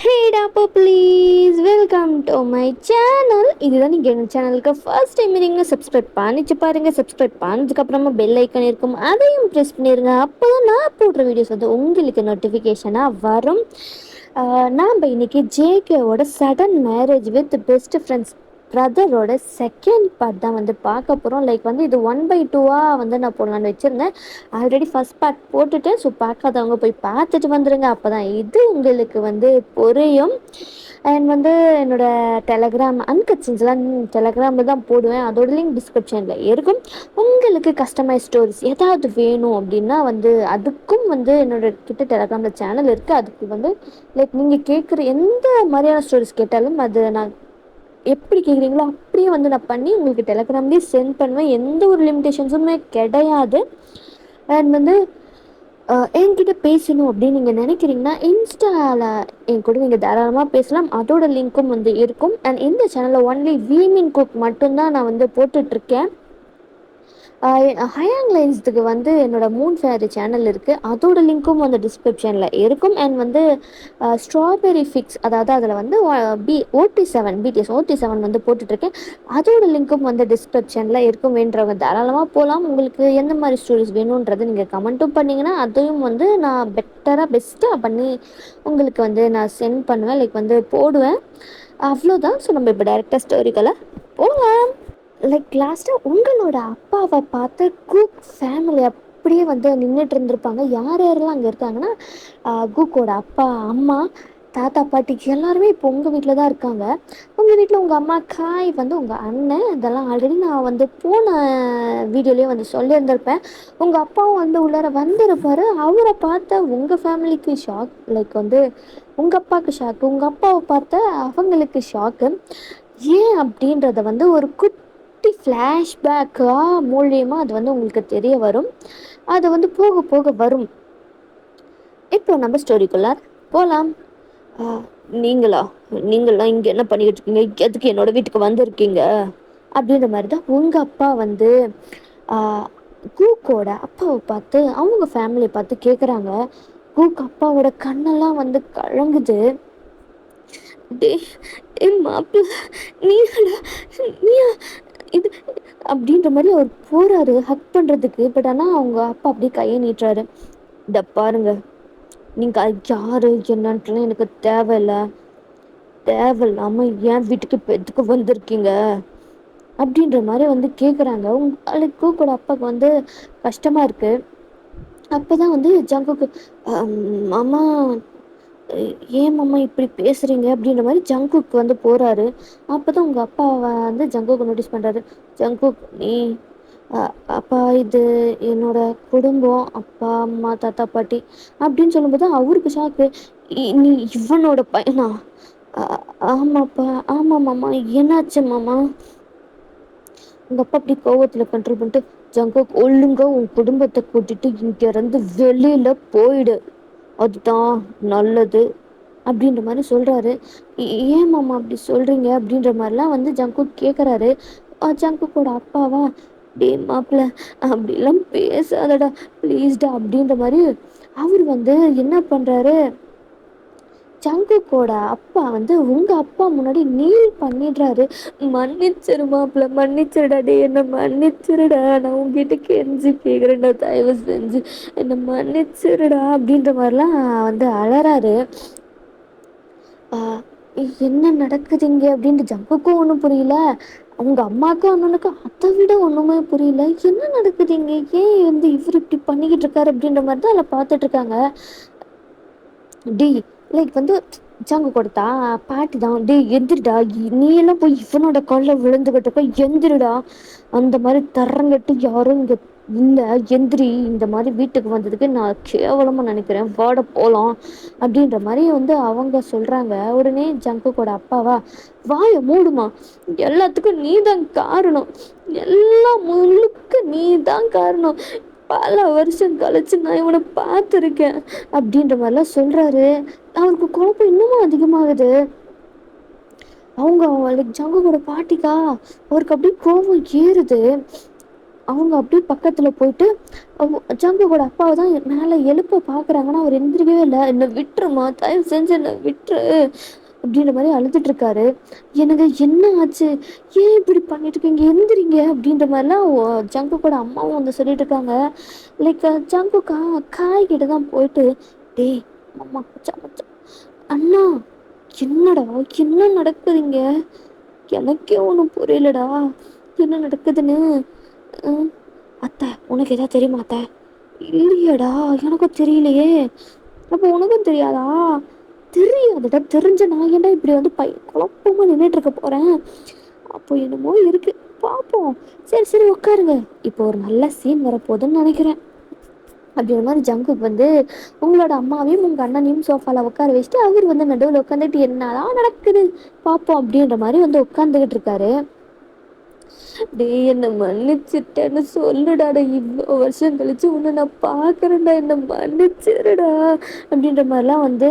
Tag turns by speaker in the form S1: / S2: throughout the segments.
S1: ஹேடா please welcome to my channel. இதுதான் நீங்கள் எங்கள் சேனலுக்கு ஃபர்ஸ்ட் டைம் நீங்கள் சப்ஸ்கிரைப் பண்ணிச்சு பாருங்கள். சப்ஸ்கிரைப் பண்ணதுக்கப்புறமா பெல் ஐக்கன் இருக்கும், அதையும் ப்ரெஸ் பண்ணிடுங்க. அப்போ தான் நான் போடுற வீடியோஸ் வந்து உங்களுக்கு நோட்டிஃபிகேஷனாக வரும். நாம் இன்னைக்கு ஜேகேவோட sudden marriage with best friends பிரதரோட செகண்ட் பார்ட் தான் வந்து பார்க்க போகிறோம். லைக் வந்து இது 1/2 வந்து நான் போடலான்னு வச்சுருந்தேன். ஆல்ரெடி ஃபஸ்ட் பார்ட் போட்டுட்டு, ஸோ பார்க்காதவங்க போய் பார்த்துட்டு வந்துடுங்க. அப்போ தான் இது உங்களுக்கு வந்து புரியும். அண்ட் வந்து என்னோடய டெலகிராம் அன்கட்சின்ஸ்லாம் டெலகிராமில் தான் போடுவேன். அதோட லிங்க் டிஸ்கிரிப்ஷனில் இருக்கும். உங்களுக்கு கஸ்டமைஸ் ஸ்டோரிஸ் ஏதாவது வேணும் அப்படின்னா வந்து அதுக்கும் வந்து என்னோட கிட்ட டெலகிராமில் சேனல் இருக்குது. அதுக்கு வந்து லைக் நீங்கள் கேட்குற எந்த மாதிரியான ஸ்டோரிஸ் கேட்டாலும் அது நான் எப்படி கேட்குறீங்களோ அப்படியே வந்து நான் பண்ணி உங்களுக்கு டெலகிராம்லேயே சென்ட் பண்ணுவேன். எந்த ஒரு லிமிடேஷன்ஸுமே கிடையாது. அண்ட் வந்து என்கிட்ட பேசணும் அப்படின்னு நீங்கள் நினைக்கிறீங்கன்னா இன்ஸ்டாவில் என் கூட நீங்கள் தாராளமாக பேசலாம். அதோட லிங்க்கும் வந்து இருக்கும். அண்ட் இந்த சேனலில் ஒன்லி வீமின் குக் மட்டும்தான் நான் வந்து போட்டுட்ருக்கேன். ஹயாங் லைன்ஸுக்கு வந்து என்னோடய மூன் ஃபேரி சேனல் இருக்குது. அதோட லிங்க்கும் வந்து டிஸ்கிரிப்ஷனில் இருக்கும். அண்ட் வந்து ஸ்ட்ராபெரி ஃபிக்ஸ், அதாவது அதில் வந்து பிடிஎஸ் OT7 வந்து போட்டுட்ருக்கேன். அதோட லிங்க்கும் வந்து டிஸ்கிரிப்ஷனில் இருக்கும். வேண்டவங்க தாராளமாக போகலாம். உங்களுக்கு எந்த மாதிரி ஸ்டோரிஸ் வேணுன்றது நீங்கள் கமெண்ட்டும் பண்ணிங்கன்னா அதையும் வந்து நான் பெஸ்ட்டாக பண்ணி உங்களுக்கு வந்து நான் சென்ட் பண்ணுவேன், லைக் வந்து போடுவேன். அவ்வளோதான். ஸோ நம்ம இப்போ டைரெக்டாக ஸ்டோரிகளை போகலாம். லைக் லாஸ்ட்டாக உங்களோட அப்பாவை பார்த்து குக் ஃபேமிலி அப்படியே வந்து நின்றுட்டு இருந்திருப்பாங்க. யார் யாரெல்லாம் அங்கே இருக்காங்கன்னா குக்கோட அப்பா, அம்மா, தாத்தா, பாட்டி எல்லாருமே இப்போ உங்கள் வீட்டில் தான் இருக்காங்க. உங்கள் வீட்டில் உங்கள் அம்மா, காய் வந்து உங்கள் அண்ணன், இதெல்லாம் ஆல்ரெடி நான் வந்து போன வீடியோலேயே வந்து சொல்லியிருந்திருப்பேன். உங்கள் அப்பாவும் வந்து உள்ளார வந்திருப்பார். அவரை பார்த்த உங்கள் ஃபேமிலிக்கு ஷாக், லைக் வந்து உங்கள் அப்பாவுக்கு ஷாக்கு, உங்கள் அப்பாவை பார்த்த அவங்களுக்கு ஷாக்கு. ஏன் அப்படின்றத வந்து ஒரு ஃப்ளாஷ்பேக்காக மூலியமாக அது வந்து உங்களுக்கு தெரிய வரும். அது வந்து போக போக வரும். இப்போ நம்ம ஸ்டோரிக்குள்ளார போகலாம். நீங்களா நீங்களாம் இங்கே என்ன பண்ணிக்கிட்டு இருக்கீங்க, எதுக்கு என்னோட வீட்டுக்கு வந்திருக்கீங்க அப்படின்ற மாதிரி தான் உங்கள் அப்பா வந்து கூக்கோட அப்பாவை பார்த்து அவங்க ஃபேமிலியை பார்த்து கேட்குறாங்க. கூக் அப்பாவோட கண்ணெல்லாம் வந்து கலங்குது. மாப்பிள்ள நீயா இது அப்படின்ற மாதிரி அவர் போறாரு ஹக் பண்ணுறதுக்கு. பட் ஆனால் அவங்க அப்பா அப்படியே கையை நீட்டுறாரு. இதை பாருங்க, நீங்கள் யாரு என்னன்ட்டுலாம் எனக்கு தேவையில்லாமல் என் வீட்டுக்கு இப்போ எதுக்கு வந்திருக்கீங்க அப்படின்ற மாதிரி வந்து கேட்குறாங்க. உங்களுக்கு கூட அப்பாவுக்கு வந்து கஷ்டமாக இருக்குது. அப்போ தான் வந்து ஜங்குக்கு மாமா ஏன் மாமா இப்படி பேசுகிறீங்க அப்படின்ற மாதிரி ஜங்குக்கு வந்து போகிறாரு. அப்போ தான் உங்கள் அப்பா வந்து ஜங்குக்கு நோட்டீஸ் பண்ணுறாரு. ஜங்குக், நீ அப்பா இது என்னோட குடும்பம், அப்பா, அம்மா, தாத்தா, பாட்டி அப்படின்னு சொல்லும்போது அவருக்கு ஷாக்கு. நீ இவனோட பையனா? ஆமாப்பா, ஆமாம் மாமா. என்னாச்சு மாமா? உங்கள் அப்பா அப்படி கோவத்தில் கண்ட்ரோல் பண்ணிட்டு, ஜங்குக் ஒழுங்கா உன் குடும்பத்தை கூட்டிட்டு இங்கேருந்து வெளியில் போயிடு, அதுதான் நல்லது அப்படின்ற மாதிரி சொல்கிறாரு. ஏன் மாமா அப்படி சொல்கிறீங்க அப்படின்ற மாதிரிலாம் வந்து ஜங்குக் கேட்குறாரு. ஜங்குக்கோட அப்பாவா, டே மாப்பிள்ள அப்படிலாம் பேசாதடா ப்ளீஸ்டா அப்படின்ற மாதிரி அவர் வந்து என்ன பண்ணுறாரு, ஜங்குக்கோட அப்பா வந்து உங்கள் அப்பா முன்னாடி நீல் பண்ணிடுறாரு. மன்னிச்சிரு மாப்பிள்ள, மன்னிச்சிருடா, டே என்னை மன்னிச்சிருடா, நான் உங்ககிட்ட கெஞ்சி கேட்குறேன்டா, தயவு செஞ்சு என்னை மன்னிச்சிருடா அப்படின்ற மாதிரிலாம் வந்து அழறாரு. என்ன நடக்குதுங்க அப்படின்ட்டு ஜங்குக்கும் ஒன்றும் புரியல, அவங்க அம்மாவுக்கும் அண்ணனுக்கும் அதை விட ஒன்றுமே புரியல. என்ன நடக்குதுங்க, ஏன் வந்து இவர் இப்படி பண்ணிக்கிட்டு இருக்காரு அப்படின்ற மாதிரி தான் அதில் பார்த்துட்ருக்காங்க. டி லைக் வந்து ஜங்கு கொடுத்தா பாட்டி தான், டே எந்திரிடா, நீ எல்லாம் போய் இவனோட காலில் விழுந்துகிட்டப்ப எந்திரிடா, அந்த மாதிரி தரங்கட்டு யாரும் இங்கே இல்லை, எந்திரி, இந்த மாதிரி வீட்டுக்கு வந்ததுக்கு நான் கேவலமாக நினைக்கிறேன், வாட போகலாம் அப்படின்ற மாதிரி வந்து அவங்க சொல்கிறாங்க. உடனே ஜங்குக்கோட அப்பாவா, வாய மூடுமா, எல்லாத்துக்கும் நீ தான் காரணம், எல்லாம் முழுக்க நீ தான் காரணம், பல வருஷம் கழிச்சு நான் இவனை பார்த்துருக்கேன் அப்படின்ற மாதிரிலாம் சொல்கிறாரு. அவருக்கு குழப்பம் இன்னமும் அதிகமாகுது. அவங்க லைக் ஜங்குக்கோட பாட்டிக்கா அவருக்கு அப்படியே கோபம் ஏறுது. அவங்க அப்படியே பக்கத்துல போயிட்டு ஜங்குக்கோட அப்பாவை தான் மேலே எழுப்ப பார்க்குறாங்கன்னா அவர் எந்திரிக்கவே இல்லை. என்னை விட்டுருமா, தயவு செஞ்சு என்னை விட்டுரு அப்படின்ற மாதிரி அழுதுட்டு இருக்காரு. எனக்கு என்ன ஆச்சு, ஏன் இப்படி பண்ணிட்டு இருக்கீங்க, எந்திரிங்க அப்படின்ற மாதிரிலாம் ஜங்குக்கோட அம்மாவும் வந்து சொல்லிட்டு இருக்காங்க. லைக் ஜங்குக்கா காய் கிட்ட தான் போயிட்டு, டேய் அம்மா மச்சான் மச்சான் அண்ணா, என்னடா என்ன நடக்குதுங்க, எனக்கே ஒன்றும் புரியலடா என்ன நடக்குதுன்னு. அத்தை உனக்கு எதாவது தெரியுமா அத்தை? இல்லையடா எனக்கும் தெரியலையே. அப்போ உனக்கும் தெரியாதா? தெரியாதுடா, தெரிஞ்ச நான் ஏன்டா இப்படி வந்து குழப்பமா நின்றுட்டு இருக்க போறேன். அப்போ என்னமோ இருக்கு, பார்ப்போம். சரி சரி உட்காருங்க, இப்போ ஒரு நல்ல சீன் வரப்போகுதுன்னு நினைக்கிறேன் அப்படின்ற மாதிரி ஜங்குக்கு வந்து உங்களோட அம்மாவையும் உங்கள் அண்ணனையும் சோஃபாவில் உட்கார வச்சுட்டு அவர் வந்து நடுவில் உட்காந்துட்டு என்னதான் நடக்குது பார்ப்போம் அப்படின்ற மாதிரி வந்து உட்காந்துக்கிட்டு இருக்காரு. டேய் என்னை மன்னிச்சிட்டேன்னு சொல்லுடாடா, இவ்வளோ வருஷம் கழிச்சு உன்னை நான் பார்க்குறேன்டா, என்னை மன்னிச்சிருடா அப்படின்ற மாதிரிலாம் வந்து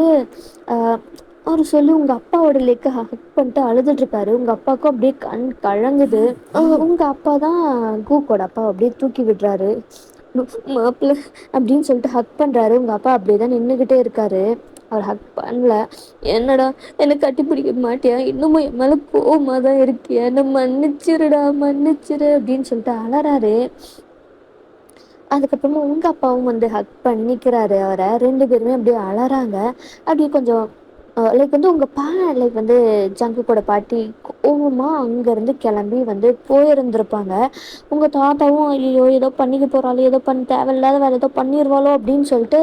S1: அவர் சொல்லி உங்கள் அப்பாவோட லெக்கை ஹக் பண்ணிட்டு அழுதுட்டு இருக்காரு. உங்கள் அப்பாவுக்கும் அப்படியே கண் கலங்குது. உங்கள் அப்பா தான் கூக்கோட அப்பா அப்படியே தூக்கி விடுறாரு. மாப்பிள்ள அப்படின்னு சொல்லிட்டு ஹக் பண்ணுறாரு. உங்கள் அப்பா அப்படியே தான் நின்றுக்கிட்டே இருக்காரு, அவர் ஹக் பண்ணல. என்னடா என்னை கட்டி பிடிக்க மாட்டியா, இன்னமும் என் மேலே கோவமாக தான் இருக்கியா, என்னை மன்னிச்சிருடா மன்னிச்சிரு அப்படின்னு சொல்லிட்டு அலறாரு. அதுக்கப்புறமா உங்கள் அப்பாவும் வந்து ஹக் பண்ணிக்கிறாரு அவரை. ரெண்டு பேருமே அப்படியே அலறாங்க. அப்படியே கொஞ்சம் லைக் வந்து லைக் வந்து ஜங்குக்கோட பாட்டி கோவமாக அங்கேருந்து கிளம்பி வந்து போயிருந்திருப்பாங்க. உங்கள் தாத்தாவும் ஐயோ ஏதோ பண்ணிக்க போகிறாளோ, ஏதோ தேவையில்லாத வேறு ஏதோ பண்ணிடுவாளோ அப்படின்னு சொல்லிட்டு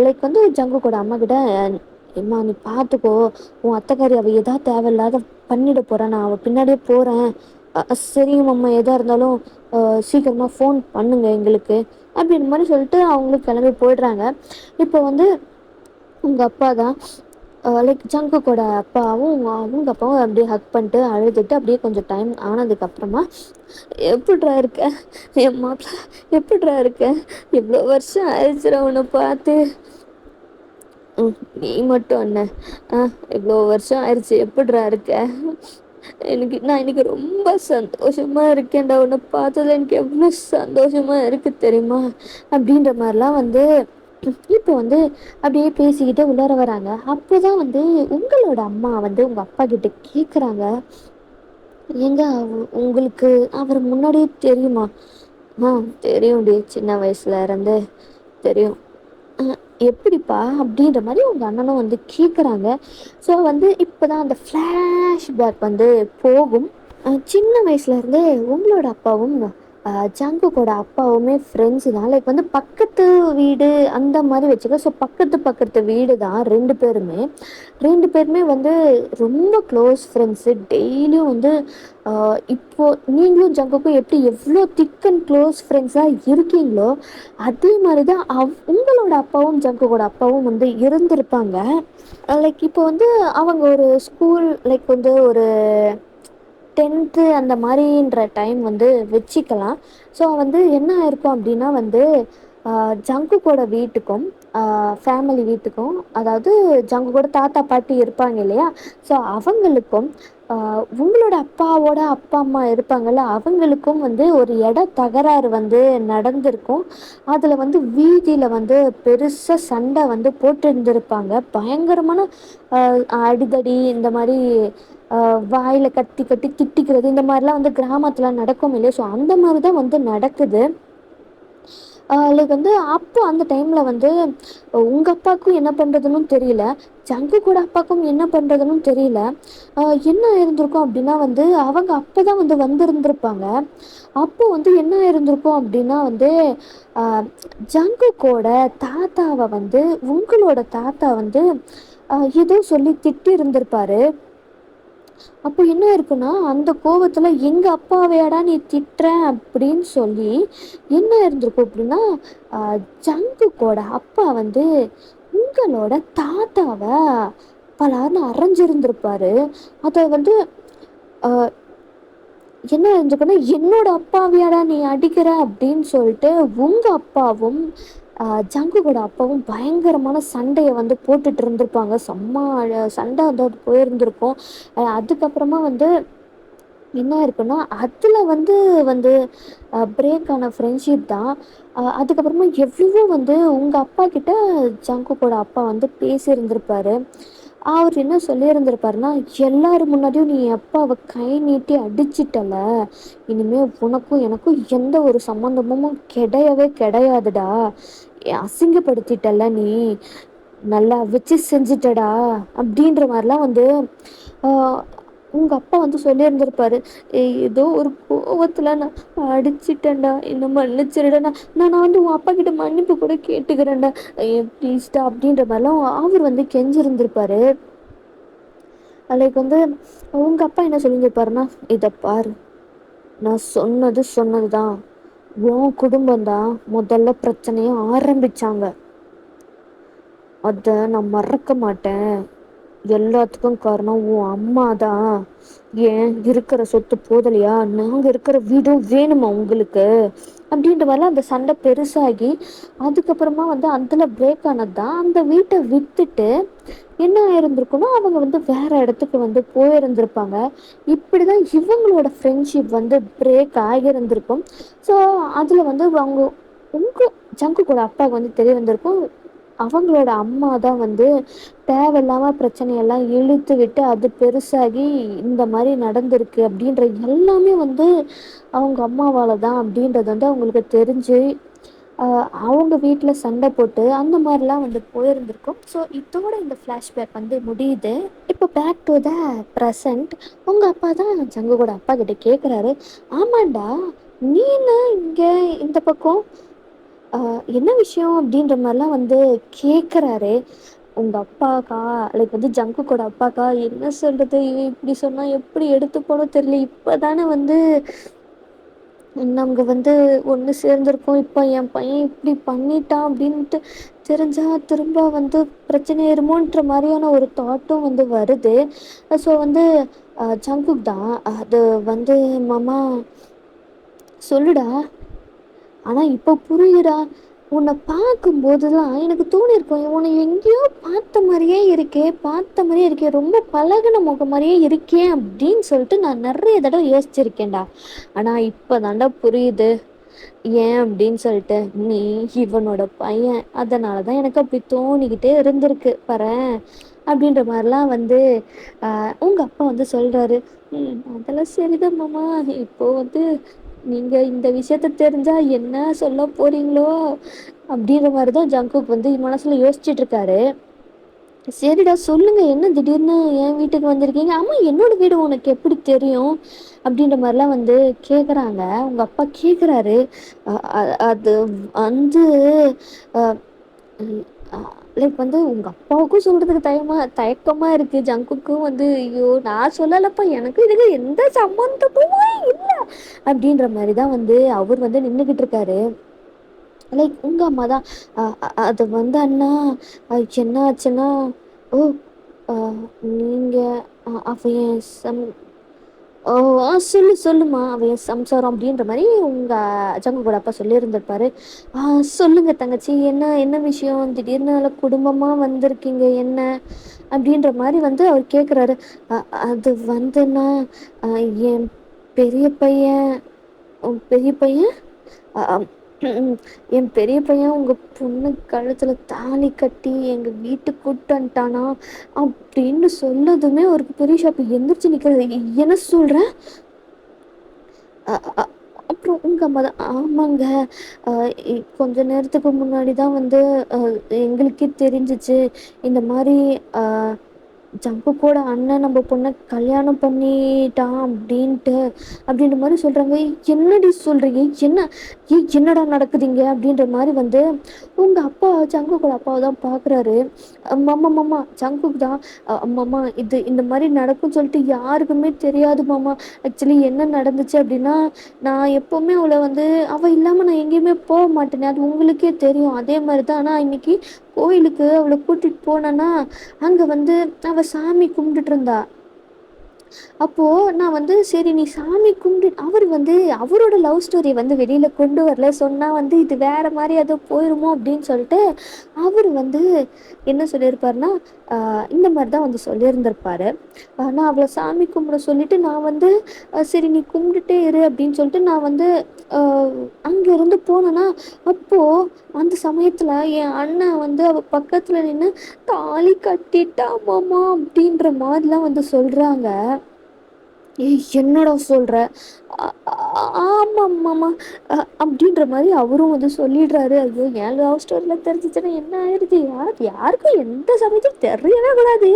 S1: லைக் வந்து ஜங்குக்கோட அம்மா கிட்ட, எம்மா நீ பார்த்துக்கோ, உன் அத்தைக்காரி அவள் எதாவது தேவையில்லாத பண்ணிட போகிறேன், நான் அவள் பின்னாடியே போகிறேன். சரிங்க மாமா, எதாக இருந்தாலும் சீக்கிரமாக ஃபோன் பண்ணுங்க எங்களுக்கு அப்படின்ற மாதிரி சொல்லிட்டு அவங்களும் கிளம்பி போயிடுறாங்க. இப்போ வந்து உங்கள் அப்பா தான் லைக் ஜங்குக்கோட அப்பாவும் அவங்க அப்பாவும் அப்படியே ஹக் பண்ணிட்டு அழுதுட்டு அப்படியே கொஞ்சம் டைம் ஆனதுக்கப்புறமா, எப்படிரா இருக்க என் மாப்பிள்ள, எப்படிரா இருக்க, எவ்வளோ வருஷம் ஆயிடுச்சுரா உன்னை பார்த்து. நீ மட்டும் என்ன, இவ்வளோ வருஷம் ஆயிடுச்சு, எப்படிரா இருக்க? நான் இன்னைக்கு ரொம்ப சந்தோஷமா இருக்கேன்டா, உன்னை பார்த்ததுல எனக்கு எவ்வளோ சந்தோஷமா இருக்கு தெரியுமா அப்படின்ற மாதிரிலாம் வந்து இப்போ வந்து அப்படியே பேசிக்கிட்டு உள்ளார வராங்க. அப்போதான் வந்து உங்களோட அம்மா வந்து உங்கள் அப்பா கிட்ட கேட்குறாங்க, எங்க உங்களுக்கு அவர் முன்னாடியே தெரியுமா? தெரியும்டி, சின்ன வயசுல இருந்து தெரியும். எப்படிப்பா அப்படின்ற மாதிரி உங்கள் அண்ணனும் வந்து கேட்குறாங்க. ஸோ வந்து இப்போ தான் அந்த ஃப்ளாஷ்பேக் வந்து போகும். சின்ன வயசுலேருந்தே உங்களோட அப்பாவும் ஜங்குக்கோட அப்பாவுமே ஃப்ரெண்ட்ஸு தான். லைக் வந்து பக்கத்து வீடு அந்த மாதிரி வச்சுக்க. ஸோ பக்கத்து பக்கத்து வீடு தான் ரெண்டு பேருமே. ரெண்டு பேருமே வந்து ரொம்ப க்ளோஸ் ஃப்ரெண்ட்ஸு. டெய்லியும் வந்து இப்போது நீங்களும் ஜங்குக்கும் எப்படி எவ்வளோ திக் அண்ட் க்ளோஸ் ஃப்ரெண்ட்ஸாக இருக்கீங்களோ அதே மாதிரி தான் உங்களோட அப்பாவும் ஜங்குக்கோட அப்பாவும் வந்து இருந்திருப்பாங்க. லைக் இப்போ வந்து அவங்க ஒரு ஸ்கூல் லைக் வந்து ஒரு 10th அந்த மாதிரின்ற டைம் வந்து வச்சுக்கலாம். ஸோ வந்து என்ன ஆயிருக்கும் அப்படின்னா வந்து ஜங்குக்கோட வீட்டுக்கும் ஃபேமிலி வீட்டுக்கும், அதாவது ஜங்குக்கோட தாத்தா பாட்டி இருப்பாங்க இல்லையா, ஸோ அவங்களுக்கும் உங்களோட அப்பாவோட அப்பா அம்மா இருப்பாங்கள்ல அவங்களுக்கும் வந்து ஒரு தகராறு வந்து நடந்திருக்கும். அதில் வந்து வீதியில் வந்து பெருசாக சண்டை வந்து போட்டு இருந்திருப்பாங்க. பயங்கரமான அடிதடி இந்த மாதிரி வாயில் கத்தி கத்தி திட்டிக்கிறது இந்த மாதிரிலாம் வந்து கிராமத்தில் நடக்கும் இல்லையா. ஸோ அந்த மாதிரி தான் வந்து நடக்குது. லைக் வந்து அப்போ அந்த டைமில் வந்து உங்கள் அப்பாவுக்கும் என்ன பண்ணுறதுன்னு தெரியல, ஜங்குக்கோட அப்பாவுக்கும் என்ன பண்ணுறதுன்னு தெரியல. என்ன இருந்திருக்கும் அப்படின்னா வந்து அவங்க அப்போ தான் வந்து வந்திருந்திருப்பாங்க. அப்போ வந்து என்ன இருந்திருக்கும் அப்படின்னா வந்து ஜங்குக்கோட தாத்தாவை வந்து உங்களோட தாத்தா வந்து ஏதோ சொல்லி திட்டி இருந்திருப்பாரு. அப்போ என்ன இருக்குன்னா அந்த கோவத்தில் எங்கள் அப்பாவையாடா நீ திட்டுற அப்படின்னு சொல்லி என்ன இருந்திருக்கும் அப்படின்னா ஜங்குக்கோட அப்பா வந்து உங்களோட தாத்தாவை பலார்னு அரைஞ்சிருந்திருப்பாரு. அதை வந்து என்ன இருந்துக்குன்னா என்னோட அப்பாவையாடா நீ அடிக்கிற அப்படின்னு சொல்லிட்டு உங்கள் அப்பாவும் ஜங்குக்கோட அப்பாவும் பயங்கரமான சண்டையை வந்து போட்டுட்டு இருந்திருப்பாங்க. செம்ம சண்டை வந்து அது போயிருந்திருக்கும். அதுக்கப்புறமா வந்து என்ன இருக்குன்னா, அதுல வந்து பிரேக் ஆன ஃப்ரெண்ட்ஷிப் தான். அதுக்கப்புறமா எவ்வளவோ உங்க அப்பா கிட்ட ஜங்குக்கோட அப்பா பேசியிருந்திருப்பாரு. அவரு என்ன சொல்லியிருந்திருப்பாருன்னா, "எல்லார் முன்னாடியும் நீ என் அப்பாவ கை நீட்டி அடிச்சிட்டல்ல, இனிமே உனக்கும் எனக்கும் எந்த ஒரு சம்மந்தமும் கிடையவே கிடையாதுடா. அசிங்கப்படுத்திட்டல்ல நீ, நல்லா வச்சு செஞ்சுட்டடா." அப்படின்ற மாரிலாம் ஆ உங்க அப்பா சொல்லியிருந்திருப்பாரு. ஏதோ ஒரு கோவத்துல நான் அடிச்சிட்டேன்டா. என்ன மன்னிச்சிருடா. நான் உன் அப்பா கிட்ட மன்னிப்பு கூட கேட்டுக்கிறேன்டா. ப்ளீஸ்டா அப்படின்ற மாரிலாம் அவரு கெஞ்சிருந்திருப்பாரு. லைக் உங்க அப்பா என்ன சொல்லியிருந்திருப்பாருன்னா, "இத பாரு, நான் சொன்னது சொன்னது தான். உன் குடும்பம் தான் முதல்ல பிரச்சனைய ஆரம்பிச்சாங்க. அத நான் மறக்க மாட்டேன். எல்லாத்துக்கும் காரணம் உன் அம்மா தான். ஏன் இருக்கிற சொத்து போதலையா? நாங்க இருக்கிற வீடும் வேணுமா உங்களுக்கு?" அப்படின்ற மாதிரிலாம் அந்த சண்டை பெருசாகி அதுக்கப்புறமா அதில் பிரேக் ஆனது தான். அந்த வீட்டை வித்துட்டு என்ன ஆயிருந்திருக்குன்னா, அவங்க வேற இடத்துக்கு போயிருந்திருப்பாங்க. இப்படி தான் இவங்களோட ஃப்ரெண்ட்ஷிப் பிரேக் ஆகியிருந்திருக்கும். ஸோ அதில் அவங்க உங்க ஜங்கு கூட அப்பாவுக்கு தெரிய வந்திருக்கும். அவங்களோட அம்மா தான் தேவையில்லாம பிரச்சனையெல்லாம் இழுத்து விட்டு அது பெருசாகி இந்த மாதிரி நடந்திருக்கு அப்படின்ற எல்லாமே அவங்க அம்மாவால தான் அப்படின்றது அவங்களுக்கு தெரிஞ்சு அவங்க வீட்டில் சண்டை போட்டு அந்த மாதிரிலாம் போயிருந்திருக்கும். ஸோ இதோட இந்த ஃப்ளாஷ்பேக் முடியுது. இப்போ பேக் டு த ப்ரெசண்ட். உங்கள் அப்பா தான் ஜங்குவோட அப்பா கிட்ட கேட்குறாரு, "ஆமாண்டா, நீ என்ன இங்கே இந்த பக்கம் என்ன விஷயம்?" அப்படின்ற மாதிரிலாம் கேட்குறாரு. உங்க அப்பாக்கா, லைக் ஜங்குக்கோட அப்பாக்கா, என்ன சொல்றது, இவன் இப்படி சொன்னா எப்படி எடுத்துக்கணும் தெரியல. இப்பதானே நாங்க ஒன்று சேர்ந்திருக்கோம். இப்போ என் பையன் இப்படி பண்ணிட்டான் அப்படின்ட்டு தெரிஞ்சா திரும்ப பிரச்சனை ஆயிருமோன்ற மாதிரியான ஒரு தாட்டும் வருது. ஸோ ஜங்குக் தான் அது மாமா சொல்லுடா. ஆனா இப்போ புரியுதுடா. உன்னை பார்க்கும்போதெல்லாம் எனக்கு தோணியிருக்கும், உன்னை எங்கேயோ பார்த்த மாதிரியே இருக்கே, ரொம்ப பழகுன முகம் மாதிரியே இருக்கே அப்படின்னு சொல்லிட்டு நான் நிறைய தடவை யோசிச்சிருக்கேன்டா. ஆனா இப்போதான்டா புரியுது ஏன் அப்படின்னு சொல்லிட்டு. நீ இவனோட பையன், அதனால தான் எனக்கு அப்படி தோணிக்கிட்டே இருந்திருக்கு பாரேன் அப்படின்ற மாதிரிலாம் உங்க அப்பா சொல்றாரு. அதெல்லாம் சரிதான் மாமா. இப்போ நீங்க இந்த விஷயத்த தெரிஞ்சா என்ன சொல்ல போறீங்களோ அப்படின்ற மாதிரி தான் ஜங்குக் மனசுல யோசிச்சுட்டு இருக்காரு. சரிடா சொல்லுங்க, என்ன திடீர்னு என் வீட்டுக்கு வந்திருக்கீங்க? ஆமா, என்னோட வீடு உனக்கு எப்படி தெரியும் அப்படின்ற மாதிரிலாம் கேட்குறாங்க. உங்க அப்பா கேட்குறாரு. அது வந்து லைக் உங்க அப்பாவுக்கும் சொல்றதுக்கு தயக்கமா இருக்கு. ஜங்குக்கும் ஐயோ நான் சொல்லலப்பா, எனக்கு இதுக்கு எந்த சம்மந்தமும் இல்லை அப்படின்ற மாதிரி தான் அவர் நின்றுக்கிட்டு இருக்காரு. லைக் உங்க அம்மா தான் அது அண்ணா, என்ன ஆச்சுன்னா, ஓ நீங்க அவன் ஓ சொல்லு சொல்லுமா, அவன் சம்சாரம் அப்படின்ற மாதிரி உங்க அஜங்க கூட அப்பா சொல்லியிருந்திருப்பாரு. சொல்லுங்க தங்கச்சி, என்ன என்ன விஷயம், திடீர்னு குடும்பமா வந்திருக்கீங்க என்ன அப்படின்ற மாதிரி அவர் கேட்குறாரு. அது என் பெரிய பையன் பெரிய பையன் என் பெரிய பையன் உங்க பொண்ணு கழுத்துல தாலி கட்டி எங்க வீட்டுக்கு கூட்டு வந்துட்டானா அப்படின்னு சொல்லதுமே ஒரு பெரிய ஷாப்பு எந்திரிச்சு நிக்கிறது. என்ன சொல்ற? அப்புறம் உங்க அம்மா தான், ஆமாங்க, கொஞ்ச நேரத்துக்கு முன்னாடி தான் எங்களுக்கே தெரிஞ்சிச்சு இந்த மாதிரி ஜங்குக்கோட அண்ணன் நம்ம பொண்ணை கல்யாணம் பண்ணிட்டான் அப்படின்ட்டு அப்படின்ற மாதிரி சொல்கிறாங்க. என்னடி சொல்கிறீங்க, என்ன என்னடா நடக்குதுங்க அப்படின்ற மாதிரி உங்கள் அப்பா ஜங்குக்கோட அப்பாவை தான் பார்க்குறாரு. மாமா மாமா ஜங்குக் தான், மாமா இது இந்த மாதிரி நடக்கும்னு சொல்லிட்டு யாருக்குமே தெரியாது மாமா. ஆக்சுவலி என்ன நடந்துச்சு அப்படின்னா, நான் எப்போவுமே அவளை அவள் இல்லாமல் நான் எங்கேயுமே போக மாட்டேனே, அது உங்களுக்கே தெரியும். அதே மாதிரி தான். ஆனால் இன்னைக்கு கோயிலுக்கு அவளை கூட்டிகிட்டு போனேன்னா அங்கே அவள் சாமி கும்பிட்டுட்டு இருந்தா. அப்போது நான் வந்து சரி நீ சாமி கும்பிட்டு அவர் வந்து அவரோட லவ் ஸ்டோரியை வந்து வெளியில் கொண்டு வரல, சொன்னால் வந்து இது வேறு மாதிரி அது போயிடுமோ அப்படின்னு சொல்லிட்டு அவர் வந்து என்ன சொல்லியிருப்பாருன்னா இந்த மாதிரி தான் வந்து சொல்லியிருந்திருப்பாரு. நான் அவளை சாமி கும்பிட சொல்லிவிட்டு நான் வந்து சரி நீ கும்பிட்டுட்டே இரு அப்படின்னு சொல்லிட்டு நான் வந்து அங்கேருந்து போனேன்னா அப்போது அந்த சமயத்தில் என் அண்ணன் வந்து அவள் பக்கத்தில் நின்று தாலி கட்டிட்டாமாம்மா அப்படின்ற மாதிரிலாம் வந்து சொல்கிறாங்க. ஏய் என்னடா சொல்கிற? ஆமாம்மாம்மா அப்படின்ற மாதிரி அவரும் வந்து சொல்லிடுறாரு. ஐயோ என் லவ் ஸ்டோரியில் தெரிஞ்சிச்சுன்னா என்ன ஆயிடுது, யாருக்கும் எந்த சமயத்தையும் தெரியவே கூடாது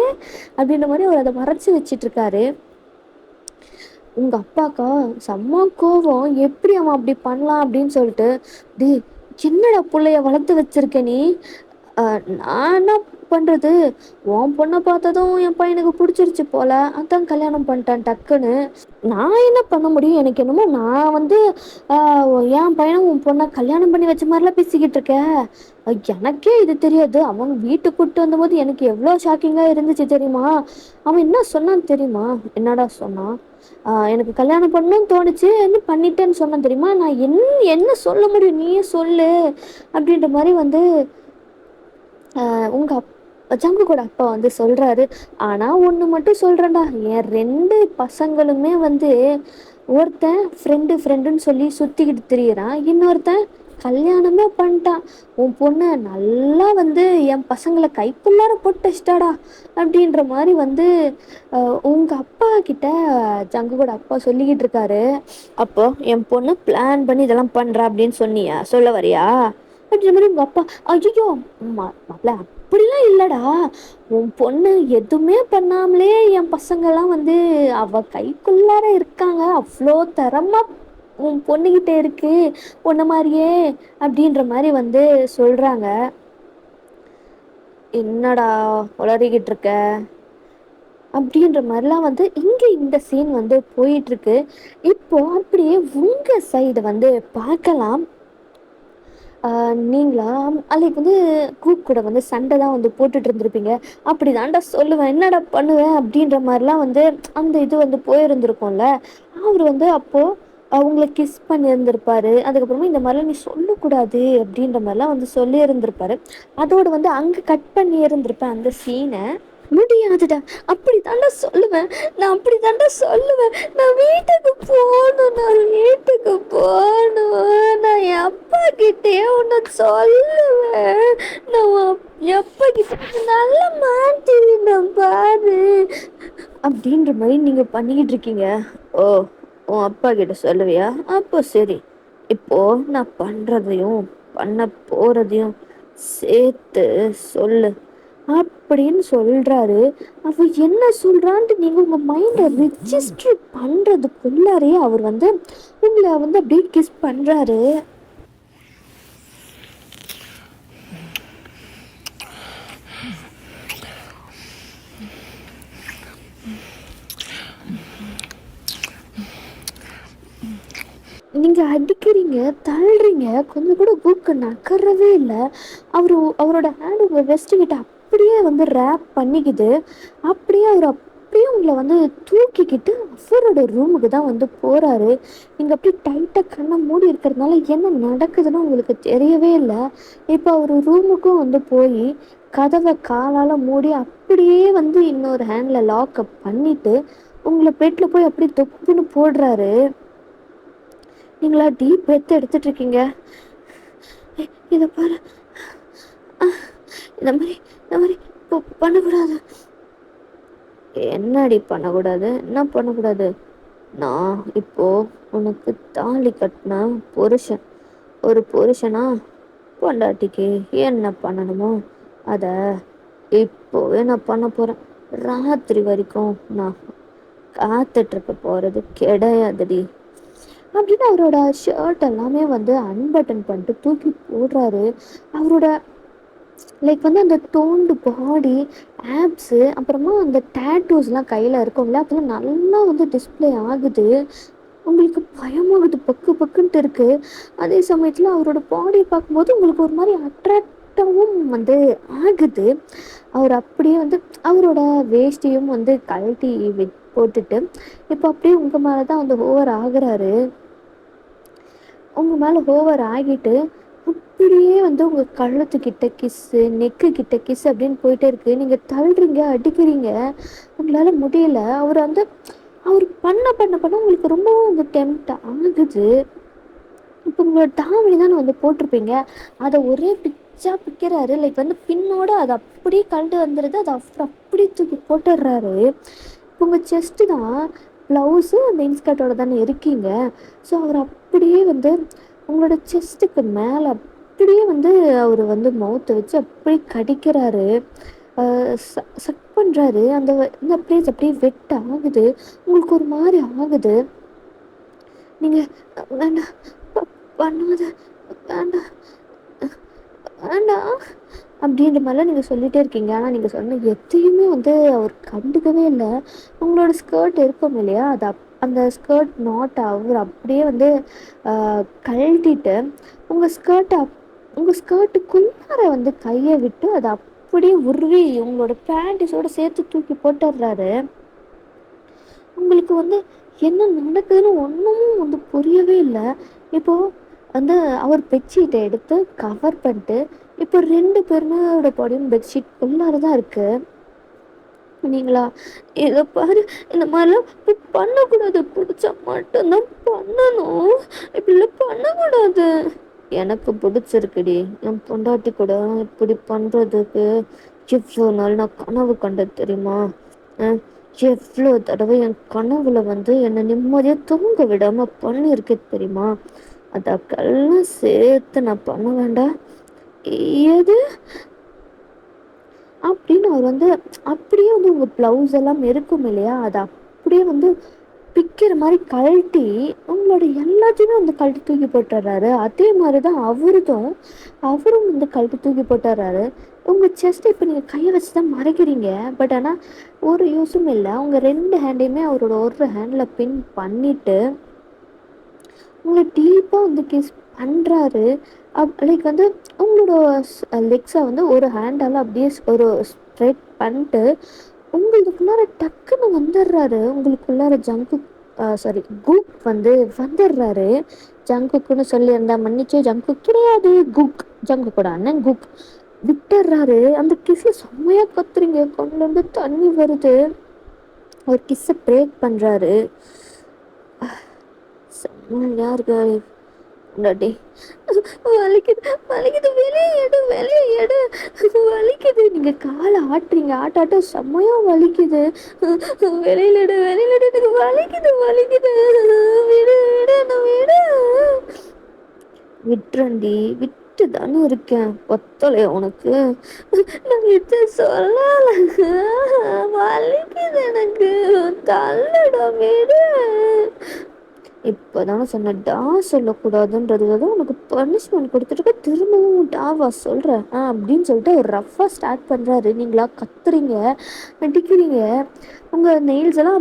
S1: அப்படின்ற மாதிரி அவர் அதை மறைச்சி வச்சிட்ருக்காரு. உங்கள் அப்பாக்கா செம்ம கோவம், எப்படி அவன் அப்படி பண்ணலாம் அப்படின்னு சொல்லிட்டு, டே என்னடா பிள்ளைய வளர்த்து வச்சிருக்க நீ, நான் என்ன பண்ணுறது, உன் பொண்ணை பார்த்ததும் என் பையனுக்கு பிடிச்சிருச்சு போல், அதான் கல்யாணம் பண்ணிட்டேன் டக்குன்னு. நான் என்ன பண்ண முடியும், எனக்கு என்னமோ நான் வந்து என் பையனை உன் பொண்ணை கல்யாணம் பண்ணி வச்ச மாதிரிலாம் பேசிக்கிட்டு இருக்க. எனக்கே இது தெரியாது, அவன் வீட்டுக்கு கூப்பிட்டு வந்தபோது எனக்கு எவ்வளோ ஷாக்கிங்காக இருந்துச்சு தெரியுமா. அவன் என்ன சொன்னான்னு தெரியுமா? என்னடா சொன்னான்? எனக்கு கல்யாணம் பண்ணணும்னு தோணுச்சு, என்ன பண்ணிட்டேன்னு சொன்னேன் தெரியுமா. நான் என்ன சொல்ல முடியும், நீயே சொல்லு அப்படின்ற மாதிரி வந்து உங்கள் ஜங்கு கூட அப்பா வந்து சொல்கிறாரு. ஆனால் ஒன்று மட்டும் சொல்கிறேன்டா, என் 2 பசங்களுமே வந்து ஒருத்தன் ஃப்ரெண்டுன்னு சொல்லி சுற்றிக்கிட்டு திரியிறான், இன்னொருத்தன் கல்யாணமே பண்ணிட்டான். உன் பொண்ணு நல்லா வந்து என் பசங்களை கைக்குள்ளார போட்டு வச்சிட்டாடா அப்படின்ற மாதிரி வந்து உங்கள் அப்பா கிட்ட ஜங்கு கூட அப்பா சொல்லிக்கிட்டு இருக்காரு. அப்போ என் பொண்ணு பிளான் பண்ணி இதெல்லாம் பண்ணுறா அப்படின்னு சொன்னியா, சொல்ல வரியா அப்படின்ற மாதிரி உங்கள் அப்பா. ஐயோ மாப்பிள்ள அப்படிலாம் இல்லைடா, உன் பொண்ணு எதுவுமே பண்ணாமலே என் பசங்கள்லாம் வந்து அவள் கைக்குள்ளார இருக்காங்க, அவ்வளோ தரமாக உன் பொண்ணுக்கிட்ட இருக்கு உன்ன மாதிரியே அப்படின்ற மாதிரி வந்து சொல்கிறாங்க. என்னடா உளறிக்கிட்டு இருக்க அப்படின்ற மாதிரிலாம் வந்து இங்கே இந்த சீன் வந்து போயிட்டுருக்கு. இப்போது அப்படியே உங்கள் சைடு வந்து பார்க்கலாம். நீங்களா அன்றைக்கி வந்து குரூப் கூட வந்து சண்டை தான் வந்து போட்டுட்டு இருந்திருப்பீங்க. அப்படி தான்டா சொல்லுவேன், என்னடா பண்ணுவேன் அப்படின்ற மாதிரிலாம் வந்து அந்த இது வந்து போயிருந்திருக்கும்ல. அவர் வந்து அப்போது அவங்கள கிஸ் பண்ணியிருந்திருப்பாரு. அதுக்கப்புறமா இந்த மாதிரிலாம் நீ சொல்லக்கூடாது அப்படின்ற மாதிரிலாம் வந்து சொல்லியிருந்திருப்பாரு. அதோடு வந்து அங்கே கட் பண்ணி இருந்திருப்பேன் அந்த சீனை. முடியாதுடா, அப்படி தாண்டா சொல்லுவேன், நான் அப்படி தாண்டா சொல்லுவேன், நான் வீட்டுக்கு போகணும், நான் என் அப்பா கிட்டே ஒன்று சொல்லுவேன், நான் எப்பா கிட்ட நல்லா மாட்டிருந்தேன் பாரு அப்படின்ற மாதிரி நீங்கள் பண்ணிக்கிட்டு இருக்கீங்க. ஓ, உன் அப்பா கிட்ட சொல்லுவியா? அப்போ சரி, இப்போ நான் பண்ணுறதையும் பண்ண போகிறதையும் சேர்த்து சொல்லு அப்படின்னு சொல்கிறாரு. அவர் என்ன சொல்கிறான்ட்டு நீங்கள் உங்கள் மைண்டை ரிஜிஸ்டர் பண்ணுறதுக்குள்ளாரே அவர் வந்து உங்களை வந்து அப்படியே கிஸ் பண்ணுறாரு. நீங்கள் அடிக்கிறீங்க, தள்ளுறீங்க, கொஞ்சம் கூட கூக்கு நகரவே இல்லை. அவரோட ஹேண்ட் உங்கள் வெஸ்ட்டுக்கிட்ட அப்படியே வந்து ரேப் பண்ணிக்கிது. அப்படியே உங்களை வந்து தூக்கிக்கிட்டு அவரோட ரூமுக்கு தான் வந்து போகிறாரு. நீங்கள் அப்படியே டைட்டாக கண்ணை மூடி இருக்கிறதுனால என்ன நடக்குதுன்னு உங்களுக்கு தெரியவே இல்லை. இப்போ அவர் ரூமுக்கும் வந்து போய் கதவை காலால் மூடி அப்படியே வந்து இன்னொரு ஹேண்டில் லாக்கப் பண்ணிவிட்டு உங்களை பெட்டில் போய் அப்படியே தொப்புன்னு போடுறாரு. நீங்களா டீப் பிரெத் எடுத்துட்ருக்கீங்க. இதை பாரு, இந்த மாதிரி பண்ணக்கூடாது. என்னடி பண்ணக்கூடாது, என்ன பண்ணக்கூடாது? நான் இப்போ உனக்கு தாலி கட்டின புருஷன். ஒரு புருஷனா பொண்டாட்டிக்கு என்ன பண்ணணுமோ அதை இப்போவே நான் பண்ண போகிறேன். ராத்திரி வரைக்கும் நான் காத்துட்ருக்க போகிறது கிடையாதுடி அப்படின்னு அவரோட ஷர்ட் எல்லாமே வந்து அன்பட்டன் பண்ணிட்டு தூக்கி போடுறாரு. அவரோட லைக் வந்து அந்த டோன்டு பாடி, ஆப்ஸு, அப்புறமா அந்த டேட்டூஸ்லாம் கையில் இருக்கும்ல, அதெல்லாம் நல்லா வந்து டிஸ்பிளே ஆகுது. உங்களுக்கு பயமாகுது, பக்கு பக்குன்ட்டு இருக்குது. அதே சமயத்தில் அவரோட பாடியை பார்க்கும்போது உங்களுக்கு ஒரு மாதிரி கரெக்டாகவும் வந்து ஆகுது. அவர் அப்படியே வந்து அவரோட வேஷ்டியும் வந்து கழட்டி போட்டுட்டு இப்போ அப்படியே உங்கள் மேலே தான் வந்து ஓவர் ஆகுறாரு. உங்கள் மேலே ஓவர் ஆகிட்டு அப்படியே வந்து உங்கள் கழுத்துக்கிட்ட கிஸ்ஸு, நெக்கு கிட்ட கிஸ் அப்படின்னு போயிட்டே இருக்குது. நீங்கள் தள்ளுறீங்க, அடிக்கிறீங்க, உங்களால் முடியல. அவர் வந்து அவர் பண்ண பண்ண பண்ண உங்களுக்கு ரொம்பவும் வந்து டெம்ட் ஆகுது. இப்போ உங்களோட தாவணி தானே வந்து போட்டிருப்பீங்க, அதை ஒரே பிச்சா பிக்கிறாரு. லைக் வந்து பின்னோட அதை அப்படியே கழண்டு வந்துடுது. அதை அப்படியே தூக்கி போட்டுடுறாரு. இப்போ உங்கள் செஸ்ட்டு தான் ப்ளவுஸு அந்த இன்ஸ்கர்ட்டோட தானே இருக்கீங்க. ஸோ அவர் அப்படியே வந்து உங்களோட செஸ்ட்டுக்கு மேலே அப்படியே வந்து அவர் வந்து மவுத்தை வச்சு அப்படியே கடிக்கிறாரு. சக் பண்ணுறாரு. அந்த பிளேஸ் அப்படியே வெட் ஆகுது. உங்களுக்கு ஒரு மாதிரி ஆகுது. நீங்கள் வேண்டாம், பண்ணாத, வேண்டாம், வேண்டாம் அப்படின்ற மாதிரிலாம் நீங்கள் சொல்லிகிட்டே இருக்கீங்க. ஆனால் நீங்கள் சொன்ன எதையுமே வந்து அவர் கண்டுக்கவே இல்லை. உங்களோட ஸ்கர்ட் இருக்கும் இல்லையா, அது அந்த ஸ்கர்ட் நாட் அவர் அப்படியே வந்து கழட்டிட்டு உங்கள் ஸ்கர்ட்டுக்குள்ளார வந்து கையை விட்டு அதை அப்படியே உருவி உங்களோட பேண்டிஸோடு சேர்த்து தூக்கி போட்டுடுறாரு. உங்களுக்கு வந்து என்ன நடக்குதுன்னு ஒன்றும் வந்து புரியவே இல்லை. இப்போது வந்து அவர் பெட்ஷீட்டை எடுத்து கவர் பண்ணிட்டு இப்போ 2 பேருமோட பாடியும் பெட்ஷீட் உள்ளார தான் இருக்குது. நீங்களா இதை பாரு, இந்த மாதிரிலாம் பண்ணக்கூடாது, பிடிச்சா மட்டும்தான் பண்ணணும், இப்படிலாம் பண்ணக்கூடாது. எனக்கு பிடிச்சிருக்குடி, என் பொண்டாட்டி கூட இப்படி பண்ணுறதுக்கு எவ்வளோ நாள் நான் கனவு கண்டது தெரியுமா? எவ்வளோ தடவை என் கனவுல வந்து என்னை நிம்மதியாக தூங்க விடாமல் பண்ணியிருக்கு தெரியுமா? அதற்கெல்லாம் சேர்த்து நான் பண்ண வேண்டாம் ஏது அப்படின்னு அவர் வந்து அப்படியே வந்து உங்கள் ப்ளவுஸ் எல்லாம் இருக்கும் இல்லையா, அதை அப்படியே வந்து பிக்கிற மாதிரி கழட்டி உங்களோட எல்லாத்தையுமே வந்து கழட்டி தூக்கி போட்டுடுறாரு. அதே மாதிரி தான் அவரும் வந்து கழட்டி தூக்கி போட்டுடுறாரு. உங்கள் செஸ்ட் இப்போ நீங்கள் கையை வச்சு தான் மறைக்கிறீங்க. பட் ஆனால் ஒரு யூஸும் இல்லை. உங்கள் 2 ஹேண்டையுமே அவரோட ஒரு ஹேண்டில் பின் பண்ணிவிட்டு உங்களை டீப்பாக வந்து கிஸ் பண்ணுறாரு. லைக் வந்து உங்களோட லெக்ஸை வந்து ஒரு ஹேண்டால் அப்படியே ஒரு ஸ்ட்ரெட் பண்ணிட்டு உங்களுக்குள்ளார டக்குன்னு வந்துடுறாரு. உங்களுக்குள்ளார குக் வந்து வந்துடுறாரு. ஜங்குக்குன்னு சொல்லியிருந்தா மன்னிச்சு, ஜங்கு கிடையாது, ஜங்குக்கோட அண்ணன் குக் விட்டுடுறாரு. அந்த கிஸ்ஸை செம்மையாக கத்துறீங்க, கண்ணுலேருந்து தண்ணி வருது. ஒரு கிஸ்ஸை பிரேக் பண்ணுறாரு. செம்மையா இருக்கு டாடி. வலிக்குது வலிக்குது, வெளியே எடு வலிக்குது. நீங்கள் காலை ஆட்டுறீங்க, ஆட்டாட்ட செம்மையா வலிக்குது. வெளியில எடு எனக்கு வலிக்குது விடு விட்டுறண்டி, விட்டு தானே இருக்கேன், பத்தலையா உனக்கு? நான் விட்டு சொல்லல, வலிக்குது எனக்கு, தள்ளுடா விடு. இப்போதானே சொன்ன டா சொல்லக்கூடாதுன்றதுக்காக தான் உனக்கு பனிஷ்மெண்ட் கொடுத்துட்டு திரும்பவும் டாவா சொல்கிறேன் அப்படின்னு சொல்லிட்டு ஒரு ரஃபாக ஸ்டார்ட் பண்ணுறாரு. நீங்களா கத்துறீங்க, அடிக்கிறீங்க. உங்கள் நெயில்ஸ் எல்லாம்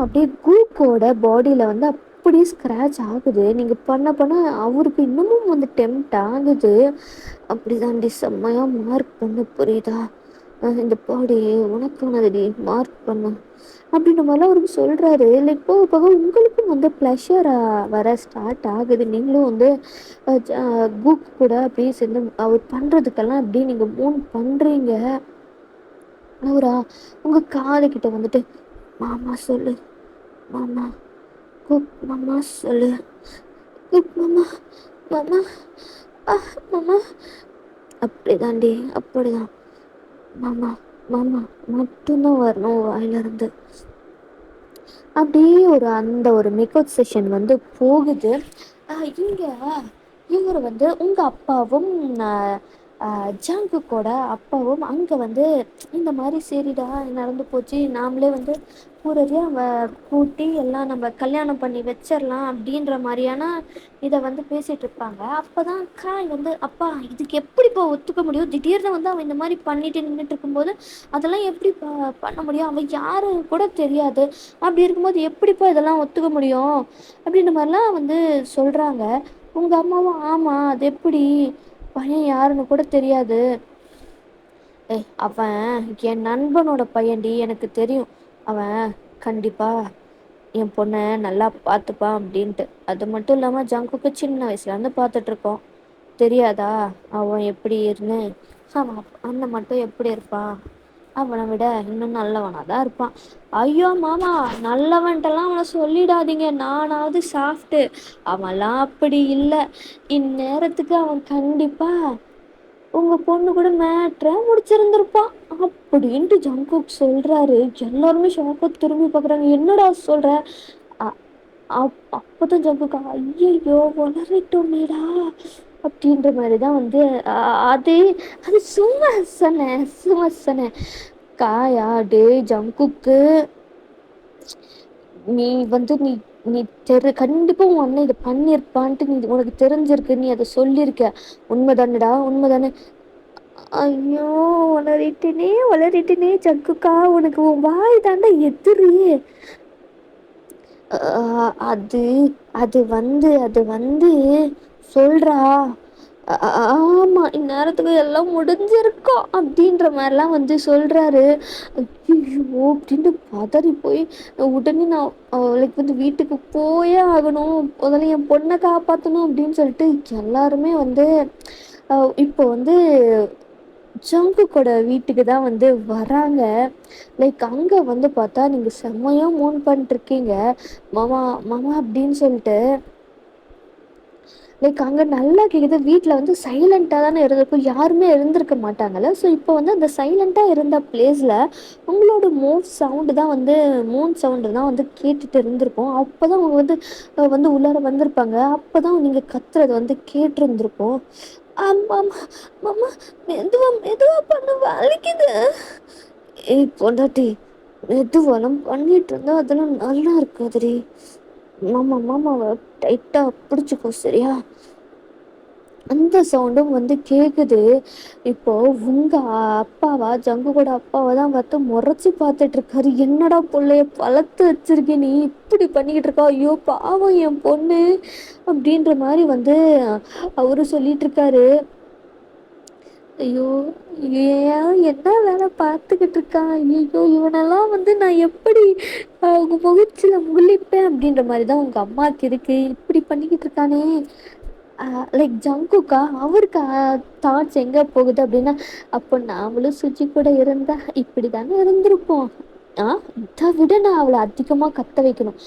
S1: அப்படியே கூக்கோட பாடியில் வந்து அப்படியே ஸ்க்ராட்ச் ஆகுது. நீங்கள் பண்ண அவருக்கு இன்னமும் வந்து டெம்ட் ஆகுது. அப்படி தாண்டி செம்மையாக மார்க் பண்ண, புரியுதா? இந்த பாடி உனக்கானதுடி, மார்க் பண்ண அப்படின்ற மாதிரிலாம் அவருக்கு சொல்கிறாரு. லைக் போக போக உங்களுக்கும் வந்து ப்ளஷராக வர ஸ்டார்ட் ஆகுது. நீங்களும் வந்து குக் கூட அப்படியே சேர்ந்து அவர் பண்ணுறதுக்கெல்லாம் அப்படியே நீங்கள் பண்ணுறீங்க. அவரா உங்கள் காதுகிட்ட வந்துட்டு மாமா சொல்லு, மாமா குக், மாமா சொல்லு, குக் மாமா, மாமா மாமா. அப்படிதாண்டி, அப்படிதான் மாமா, மாமா மட்டும்தான் வரணும் வாயிலிருந்து. அப்படியே அந்த ஒரு மேக்கப் செஷன் வந்து போகுது. இங்கே இவர் வந்து உங்கள் அப்பாவும் ஜங்குக்கோட அப்பாவும் அங்கே வந்து இந்த மாதிரி சரிடா நடந்து போச்சு, நாமளே வந்து பூரதியாக அவன் கூட்டி எல்லாம் நம்ம கல்யாணம் பண்ணி வச்சிடலாம் அப்படின்ற மாதிரியான இதை வந்து பேசிகிட்டு இருப்பாங்க. அப்போ தான் காய் வந்து அப்பா இதுக்கு எப்படிப்பா ஒத்துக்க முடியும், திடீர்னு வந்து அவன் இந்த மாதிரி பண்ணிட்டு நின்றுட்டு இருக்கும்போது அதெல்லாம் எப்படி பண்ண முடியும், அவன் யாரும் கூட தெரியாது, அப்படி இருக்கும்போது எப்படிப்பா இதெல்லாம் ஒத்துக்க முடியும் அப்படின்ற மாதிரிலாம் வந்து சொல்கிறாங்க. உங்க அம்மாவும் ஆமா அது எப்படி பையன் யாருன்னு கூட தெரியாது. ஏய் அவன் என் நண்பனோட பையன்டி, எனக்கு தெரியும். அவன் கண்டிப்பா என் பொண்ண நல்லா பார்த்துப்பான் அப்படின்ட்டு. அது மட்டும் இல்லாம ஜங்குக்கு சின்ன வயசுல இருந்து பார்த்துட்டு இருக்கோம். தெரியாதா அவன் எப்படின்னு? அவன் அண்ணன் மட்டும் எப்படி இருப்பான்? அவனை விட இன்னும் நல்லவனா தான் இருப்பான். ஐயோ மாமா, நல்லவன்ட்டெல்லாம் அவனை சொல்லிடாதீங்க. நானாவது சாஃப்ட்டு, அவன்லாம் அப்படி இல்லை. இந்நேரத்துக்கு அவன் கண்டிப்பா உங்க பொண்ணு கூட மேட்ரை முடிச்சிருந்திருப்பான் அப்படின்ட்டு ஜங்குக் சொல்றாரு. எல்லாருமே ஷாக்கா திரும்பி பார்க்குறாங்க. என்னடா சொல்ற? அப்பதான் ஜங்குக்கா ஐயோ வளரட்டோமேடா அப்படின்ற மாதிரிதான் வந்து அது அது சும்மா சொன்னேன், சும்மா சொன்னேன். காயா டே ஜங்குக்கு, நீ வந்து நீ நீ கண்டிப்பா உன் அண்ணன் இதை பண்ணியிருப்பான்ட்டு நீ உனக்கு தெரிஞ்சிருக்கு, நீ அதை சொல்லியிருக்க. உண்மைதானடா, உண்மைதானே? ஐயோ வளரிட்டனே வளரிட்டனே ஜங்குக்கா, உனக்கு உன் வாய் தாண்டா எதிரி. அது அது வந்து சொல்றா. ஆமா இந்நேரத்துக்கு எல்லாம் முடிஞ்சிருக்கும் அப்படின்ற மாதிரிலாம் வந்து சொல்றாரு. ஐயோ அப்படின்ட்டு பதறி போய் உடனே நான் அவளுக்கு வந்து வீட்டுக்கு போயே ஆகணும், முதல்ல என் பொண்ணை காப்பாற்றணும் அப்படின்னு சொல்லிட்டு எல்லாருமே வந்து இப்போ வந்து ஜங்குக்கோட வீட்டுக்கு தான் வந்து வராங்க. லைக் அங்கே வந்து பார்த்தா நீங்கள் செம்மையாக மூன் பண்ணிட்டுருக்கீங்க மாமா மாமா அப்படின்னு சொல்லிட்டு. லைக் அங்கே நல்லா கேட்குது. வீட்டில் வந்து சைலண்ட்டாக தானே இருந்திருக்கும், யாருமே இருந்திருக்க மாட்டாங்கல்ல. ஸோ இப்போ வந்து அந்த சைலண்ட்டாக இருந்த பிளேஸில் உங்களோட சவுண்டு தான் வந்து மூன் சவுண்டு தான் வந்து கேட்டுட்டு இருந்திருக்கும். அப்போ தான் அவங்க வந்து வந்து உள்ளார வந்திருப்பாங்க. அப்போ தான் நீங்கள் கத்துறது வந்து கேட்டிருந்துருக்கும். ஆமாம் மாமா, மெதுவா மெதுவா பண்ண வலிக்குது. ஏய் பொண்டாட்டி, மெதுவெல்லாம் பண்ணிட்டு இருந்தா அதெல்லாம் நல்லா இருக்காதுடி. மாமா மாமாவை டைட்டா பிடிச்சிக்கோ சரியா? அந்த சவுண்டும் வந்து கேக்குது. இப்போ உங்க அப்பாவா, ஜங்கு கூட அப்பாவை தான் பார்த்து முறைச்சு பார்த்துட்டு இருக்காரு. என்னடா பிள்ளைய வளர்த்து வச்சிருக்க, நீ இப்படி பண்ணிக்கிட்டு இருக்கா, ஐயோ பாவம் என் பொண்ணு அப்படின்ற மாதிரி வந்து அவரு சொல்லிட்டு இருக்காரு. ஐயோ ஏன் என்ன வேலை பார்த்துக்கிட்டு இருக்கான், ஐயோ இவனெல்லாம் வந்து நான் எப்படி அவங்க முகச்சில முழிப்பேன் அப்படின்ற மாதிரி தான் உங்க அம்மாவுக்கு இருக்கு. இப்படி பண்ணிக்கிட்டு இருக்கானே. லைக் ஜங்குக்கா அவருக்கு தாட்ஸ் எங்கே போகுது அப்படின்னா, அப்போ நாமளும் சுஜி கூட இருந்தா இப்படி தானே இருந்திருப்போம். இதை விட நான் அவளை அதிகமாக கத்த வைக்கணும்.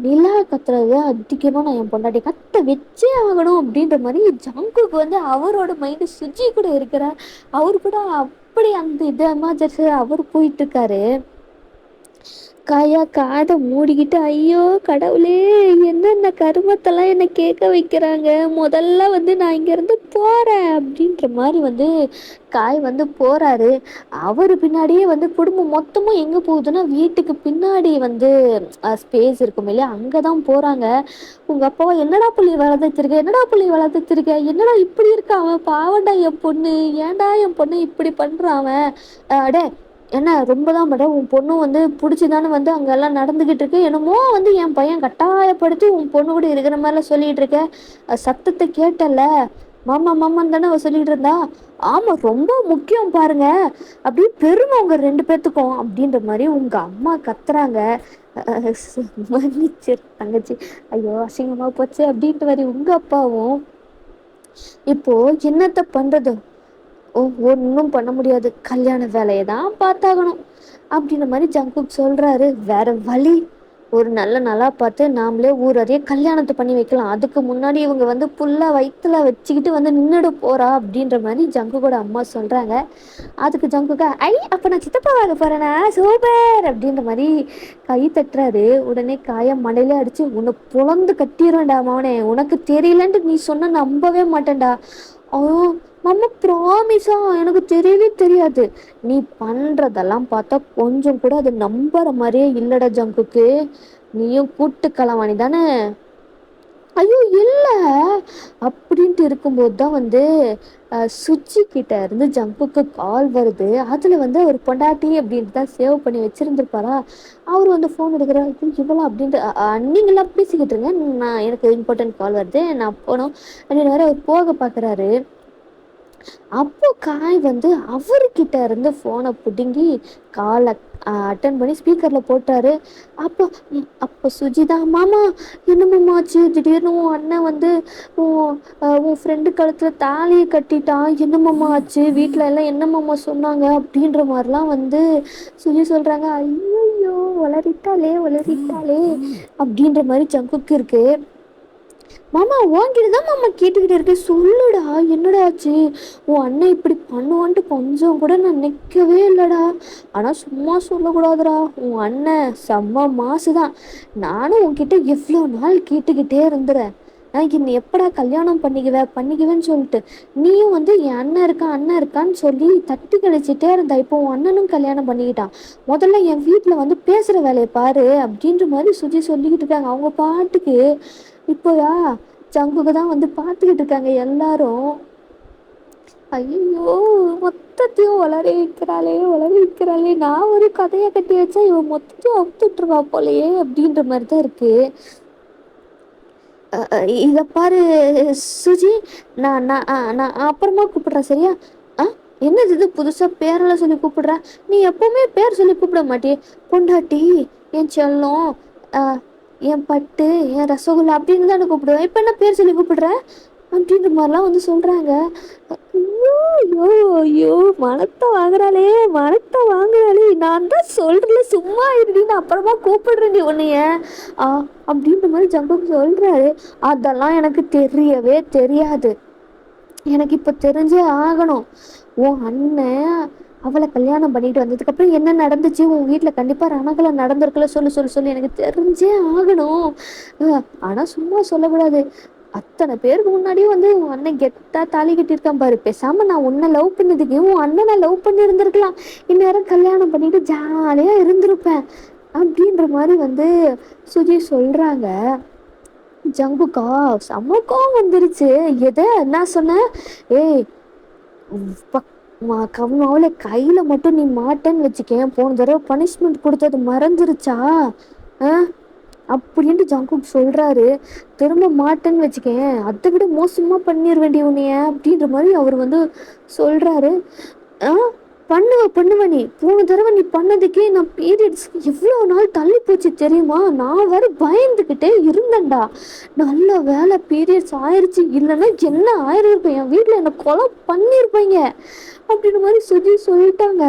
S1: நிலா கத்துறத அதிகமாக நான் என் பொண்டாட்டி கத்த வச்சே ஆகணும் அப்படின்ற மாதிரி ஜங்குக்கு வந்து அவரோட மைண்டு சுஜி கூட இருக்கிற அவரு கூட அப்படி அந்த இது எமர்ஜென்சி அவர் போயிட்டு இருக்காரு. காயா காதை மூடிக்கிட்டு ஐயோ கடவுளே, என்னென்ன கருமத்தெல்லாம் என்னை கேட்க வைக்கிறாங்க, முதல்ல வந்து நான் இங்கேருந்து போகிறேன் அப்படின்ற மாதிரி வந்து காய் வந்து போகிறாரு. அவர் பின்னாடியே வந்து குடும்பம் மொத்தமும் எங்கே போகுதுன்னா வீட்டுக்கு பின்னாடி வந்து ஸ்பேஸ் இருக்கும் இல்லையா, அங்கே தான் போகிறாங்க. உங்கள் அப்பாவை என்னடா புள்ளி வளர்த்துச்சிருக்க, என்னடா புள்ளி வளர்த்துச்சிருக்க, என்னடா இப்படி இருக்கா அவன், பாவண்டா என் பொண்ணு, ஏன்டா என் பொண்ணு இப்படி பண்ணுறான் அவன். அடே என்ன ரொம்ப தான் மேடம், உன் பொண்ணு வந்து பிடிச்சிதானே வந்து அங்கெல்லாம் நடந்துக்கிட்டு இருக்கு, என்னமோ வந்து என் பையன் கட்டாயப்படுத்தி உன் பொண்ணு கூட இருக்கிற மாதிரிலாம் சொல்லிகிட்டு இருக்க, சத்தத்தை கேட்டல மாமா மாமான்னு தானே அவ சொல்லிட்டு இருந்தா. ஆமாம் ரொம்ப முக்கியம் பாருங்க, அப்படியே பெருமை உங்க 2 பேர்த்துக்கும் அப்படின்ற மாதிரி உங்க அம்மா கத்துறாங்க. மன்னிச்சு தங்கச்சி, ஐயோ அசிங்கமா போச்சு அப்படின்ட்டு மாதிரி உங்க அப்பாவும். இப்போ என்னத்த பண்றது, ஒன்றும் பண்ண முடியாது, கல்யாண வேலையை தான் பார்த்தாகணும் அப்படின்ற மாதிரி ஜங்குக் சொல்கிறாரு. வேற வழி, ஒரு நல்ல நாளாக பார்த்து நாமளே ஊர் அறிய கல்யாணத்தை பண்ணி வைக்கலாம். அதுக்கு முன்னாடி இவங்க வந்து புல்லாக வயிற்றுல வச்சுக்கிட்டு வந்து நின்றுட போகிறா அப்படின்ற மாதிரி ஜங்குக்கோட அம்மா சொல்கிறாங்க. அதுக்கு ஜங்குக்கா அப்போ நான் சித்தப்பாவாக போகிறேனா, சூப்பர் அப்படின்ற மாதிரி கை தட்டுறாரு. உடனே காயம் மண்டையில அடித்து உன்னை புலந்து கட்டிடுவேன்டா மவனே, உனக்கு தெரியலன்ட்டு நீ சொன்ன நம்பவே மாட்டேன்டா. மாமா ப்ராமிஸா எனக்கு தெரியவே தெரியாது, நீ பண்றதெல்லாம் பார்த்தா கொஞ்சம் கூட அது நம்புற மாதிரியே இல்லடா ஜங்குக்கு, நீயும் கூட்டு களவாணி தானே. ஐயோ இல்ல அப்படின்ட்டு இருக்கும்போது தான் வந்து சுச்சி கிட்ட இருந்து ஜங்குக்கு கால் வருது. அதுல வந்து அவர் பொண்டாட்டி அப்படின்ட்டு தான் சேவ் பண்ணி வச்சிருந்திருப்பாரா. அவர் வந்து ஃபோன் எடுக்கிறார். இவ்வளோ அப்படின்ட்டு நீங்களாம் பேசிக்கிட்டு இருங்க, நான் எனக்கு இம்பார்ட்டன்ட் கால் வருது, நான் போனோம் அப்படின்னு வேற அவர் போக பார்க்குறாரு. அப்போ காய் வந்து அவர்கிட்ட இருந்து ஃபோனை பிடுங்கி காலை அட்டன் பண்ணி ஸ்பீக்கரில் போட்டாரு. அப்போ அப்போ சுஜிதா, மாமா என்னமாம்மா ஆச்சு, திடீர்னு உன் அண்ணன் வந்து உன் ஃப்ரெண்டு கழுத்தில் தாலியை கட்டிட்டான், என்னமாம்மா ஆச்சு, வீட்டில் எல்லாம் என்னமாம்மா சொன்னாங்க அப்படின்ற மாதிரிலாம் வந்து சுஜி சொல்கிறாங்க. ஐயோ வளரிட்டாளே வளரிட்டாளே அப்படின்ற மாதிரி ஜங்குக்கு இருக்கு. மாமா உன்கிட்ட தான் மாமா கேட்டுக்கிட்டே இருக்கேன், சொல்லுடா என்னடா ஆச்சு, உன் அண்ணன் இப்படி பண்ணுவான்ட்டு கொஞ்சம் கூட நான் நினைக்கவே இல்லைடா. ஆனால் சும்மா சொல்லக்கூடாதுடா, உன் அண்ணன் செம்ம மாசு தான். நானும் உன்கிட்ட எவ்வளோ நாள் கேட்டுக்கிட்டே இருந்துறேன், இன்னும் எப்படா கல்யாணம் பண்ணிக்குவேன்னு சொல்லிட்டு நீயும் வந்து என் அண்ணன் இருக்கான்னு சொல்லி தட்டி கழிச்சிட்டே இருந்தா. இப்போ உன் அண்ணனும் கல்யாணம் பண்ணிக்கிட்டான், முதல்ல என் வீட்டில் வந்து பேசுகிற வேலையை பாரு அப்படின்ற மாதிரி சுஜி சொல்லிக்கிட்டு இருக்காங்க அவங்க பாட்டுக்கு. இப்போயா ஜங்குக்கு தான் வந்து பார்த்துக்கிட்டு இருக்காங்க எல்லாரும். ஐயோ மொத்தத்தையும் உளறி வைக்கிறாளே, நான் ஒரு கதையை கட்டி வச்சா இவன் மொத்தத்தையும் அவுத்துட்டுருவா போலையே அப்படின்ற மாதிரி தான் இருக்கு. இதை பாரு சுஜி, நான் நான் நான் அப்புறமா கூப்பிடுறேன் சரியா? என்னது இது புதுசாக பேரெல்லாம் சொல்லி கூப்பிடுற, நீ எப்பவுமே பேர் சொல்லி கூப்பிட மாட்டியே, பொண்டாட்டி, என் செல்லம், என் பட்டு, என் ரசகுல்லா அப்படின்னு தானே கூப்பிடுவேன், இப்போ என்ன பேர் சொல்லி கூப்பிடுற அப்படின்ற மாதிரிலாம் வந்து சொல்கிறாங்க. ஐயோ ஐயோ ஐயோ மனத்தை வாங்குறாளே, நான் தான் சொல்கிறல சும்மா இருடின்னு, அப்புறமா கூப்பிடுறேன் நீ உன்னைய அப்படின்ற மாதிரி ஜங்குக்கு சொல்கிறாரு. அதெல்லாம் எனக்கு தெரியவே தெரியாது, எனக்கு இப்போ தெரிஞ்சே ஆகணும். உன் அண்ணன் அவளை கல்யாணம் பண்ணிட்டு வந்ததுக்கப்புறம் என்ன நடந்துச்சு, உன் வீட்டில் கண்டிப்பாக ரணகலை நடந்திருக்குல்ல, சொல்லு எனக்கு தெரிஞ்சே ஆகணும். ஆனால் சும்மா சொல்லக்கூடாது. அத்தனை பேருக்கு முன்னாடியும் வந்து உன் அண்ணன் கெத்தா தாலி கட்டியிருக்கான் பாரு, பேசாமல் நான் உன்னை லவ் பண்ணதுக்கு உன் அண்ணனை லவ் பண்ணி இருந்திருக்கலாம், இந்நேரம் கல்யாணம் பண்ணிட்டு ஜாலியாக இருந்திருப்பேன் அப்படின்ற மாதிரி வந்து சுஜி சொல்கிறாங்க. ஜங்குக்கா செம்மக்கம் வந்துருச்சு. எதை என்ன சொன்ன, ஏய் கவலை கையில மட்டும் நீ மாட்டேன்னு வச்சுக்கேன், போன தடவை பனிஷ்மெண்ட் கொடுத்தது மறந்துருச்சா அப்படின்ட்டு ஜங்குக் சொல்றாரு. திரும்ப மாட்டேன்னு வச்சுக்கேன், அதை விட மோசமா பண்ணிட வேண்டிய உன்னைய அப்படின்ற மாதிரி அவர் வந்து சொல்றாரு. பண்ணுவ நீ போன தடவை நீ பண்ணதுக்கே நான் பீரியட்ஸ் எவ்வளோ நாள் தள்ளி போச்சு தெரியுமா, நான் வேற பயந்துக்கிட்டே இருந்தேன்டா, நல்ல வேலை பீரியட்ஸ் ஆயிடுச்சு, இல்லைன்னா என்ன ஆயிருக்கும், என் வீட்டில் என்னை கொலை பண்ணியிருப்பாங்க அப்படின்ற மாதிரி சுஜி சொல்லிட்டாங்க.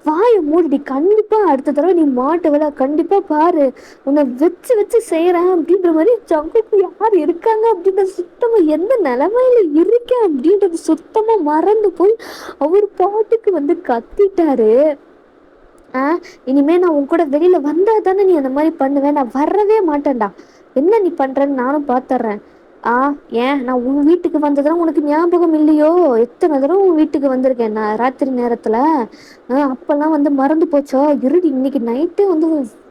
S1: வாயை மூடிடி, கண்டிப்பாக அடுத்த தடவை நீ மாட்டுவல, கண்டிப்பாக பாரு உன்னை வச்சு செய்கிறேன் அப்படின்ற மாதிரி ஜங்குக்கு யார் இருக்காங்க அப்படின்ற சுத்தமாக எந்த நிலைமையில இருக்கேன் அப்படின்றது சுத்தமாக மறந்து போய் அவர் பாட்டுக்கு வந்து கத்திட்டாரு. இனிமே நான் உன் கூட வெளியில வந்தா தானே நீ அந்த மாதிரி பண்ணுவேன், நான் வரவே மாட்டேன்டா, என்ன நீ பண்றேன்னு நானும் பார்த்துட்றேன். ஏன் நான் உன் வீட்டுக்கு வந்ததெல்லாம் உனக்கு ஞாபகம் இல்லையோ, எத்தனை தடவை உன் வீட்டுக்கு வந்திருக்கேன் நான் ராத்திரி நேரத்துல, அப்பெல்லாம் வந்து மறந்து போச்சோ, இருடி இன்னைக்கு நைட்டே வந்து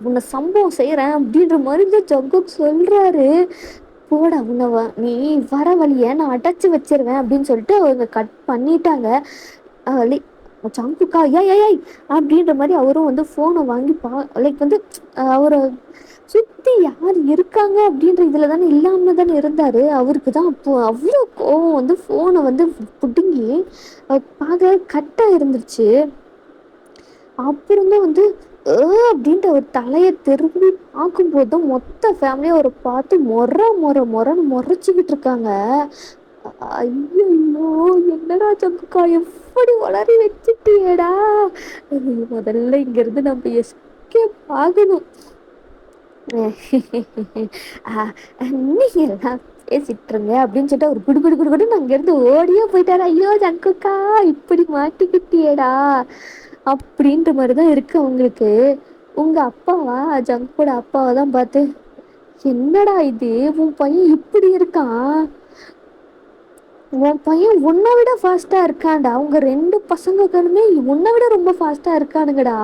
S1: உன்னை சம்பவம் செய்யறேன் அப்படின்ற மாதிரி தான் ஜங்குக் சொல்றாரு. போடா உன்னை நீ வர வழிய நான் அடைச்சி வச்சிருவேன் அப்படின்னு சொல்லிட்டு அவங்க கட் பண்ணிட்டாங்க. ஜங்குக்கா ஏய் அப்படின்ற மாதிரி அவரும் வந்து ஃபோனை வாங்கி லைக் வந்து அவரை சுற்றி யார் இருக்காங்க அப்படின்ற இதில் தானே இல்லாமல் தானே இருந்தார். அவருக்கு தான் அப்போ அவ்வளோ கோவம் வந்து ஃபோனை வந்து பிடுங்கி பார்க்க கட்டாக இருந்துருச்சு. அப்புறம் தான் வந்து அப்படின்ட்டு அவர் தலையை திரும்பி பார்க்கும்போது தான் மொத்த ஃபேமிலியும் அவரை பார்த்து மொரன்னு முறைச்சிக்கிட்டு இருக்காங்க. ஐயோ என்னடா ஜங்குக்கா எப்படி வளரி வச்சுட்டியேடா, முதல்ல இங்கேருந்து நம்ம எஸ்கேப் ஆகணும். நீங்க எல்லாம் பேசிட்டுருங்க அப்படின்னு சொல்லிட்டு ஒரு குடு அங்கேருந்து ஓடியே போயிட்டாரு. ஐயோ ஜங்குக்கா இப்படி மாட்டிக்கிட்டியேடா அப்படின்ற மாதிரி தான் இருக்கு அவங்களுக்கு. உங்க அப்பாவா, ஜங்கோட அப்பாவை தான் பார்த்து, என்னடா இது உன் பையன் இப்படி இருக்கான், உன் பையன் உன்னை விட ஃபாஸ்டா இருக்கான்டா, உங்க ரெண்டு பசங்களுமே உன்னை விட ரொம்ப ஃபாஸ்டா இருக்கானுங்கடா,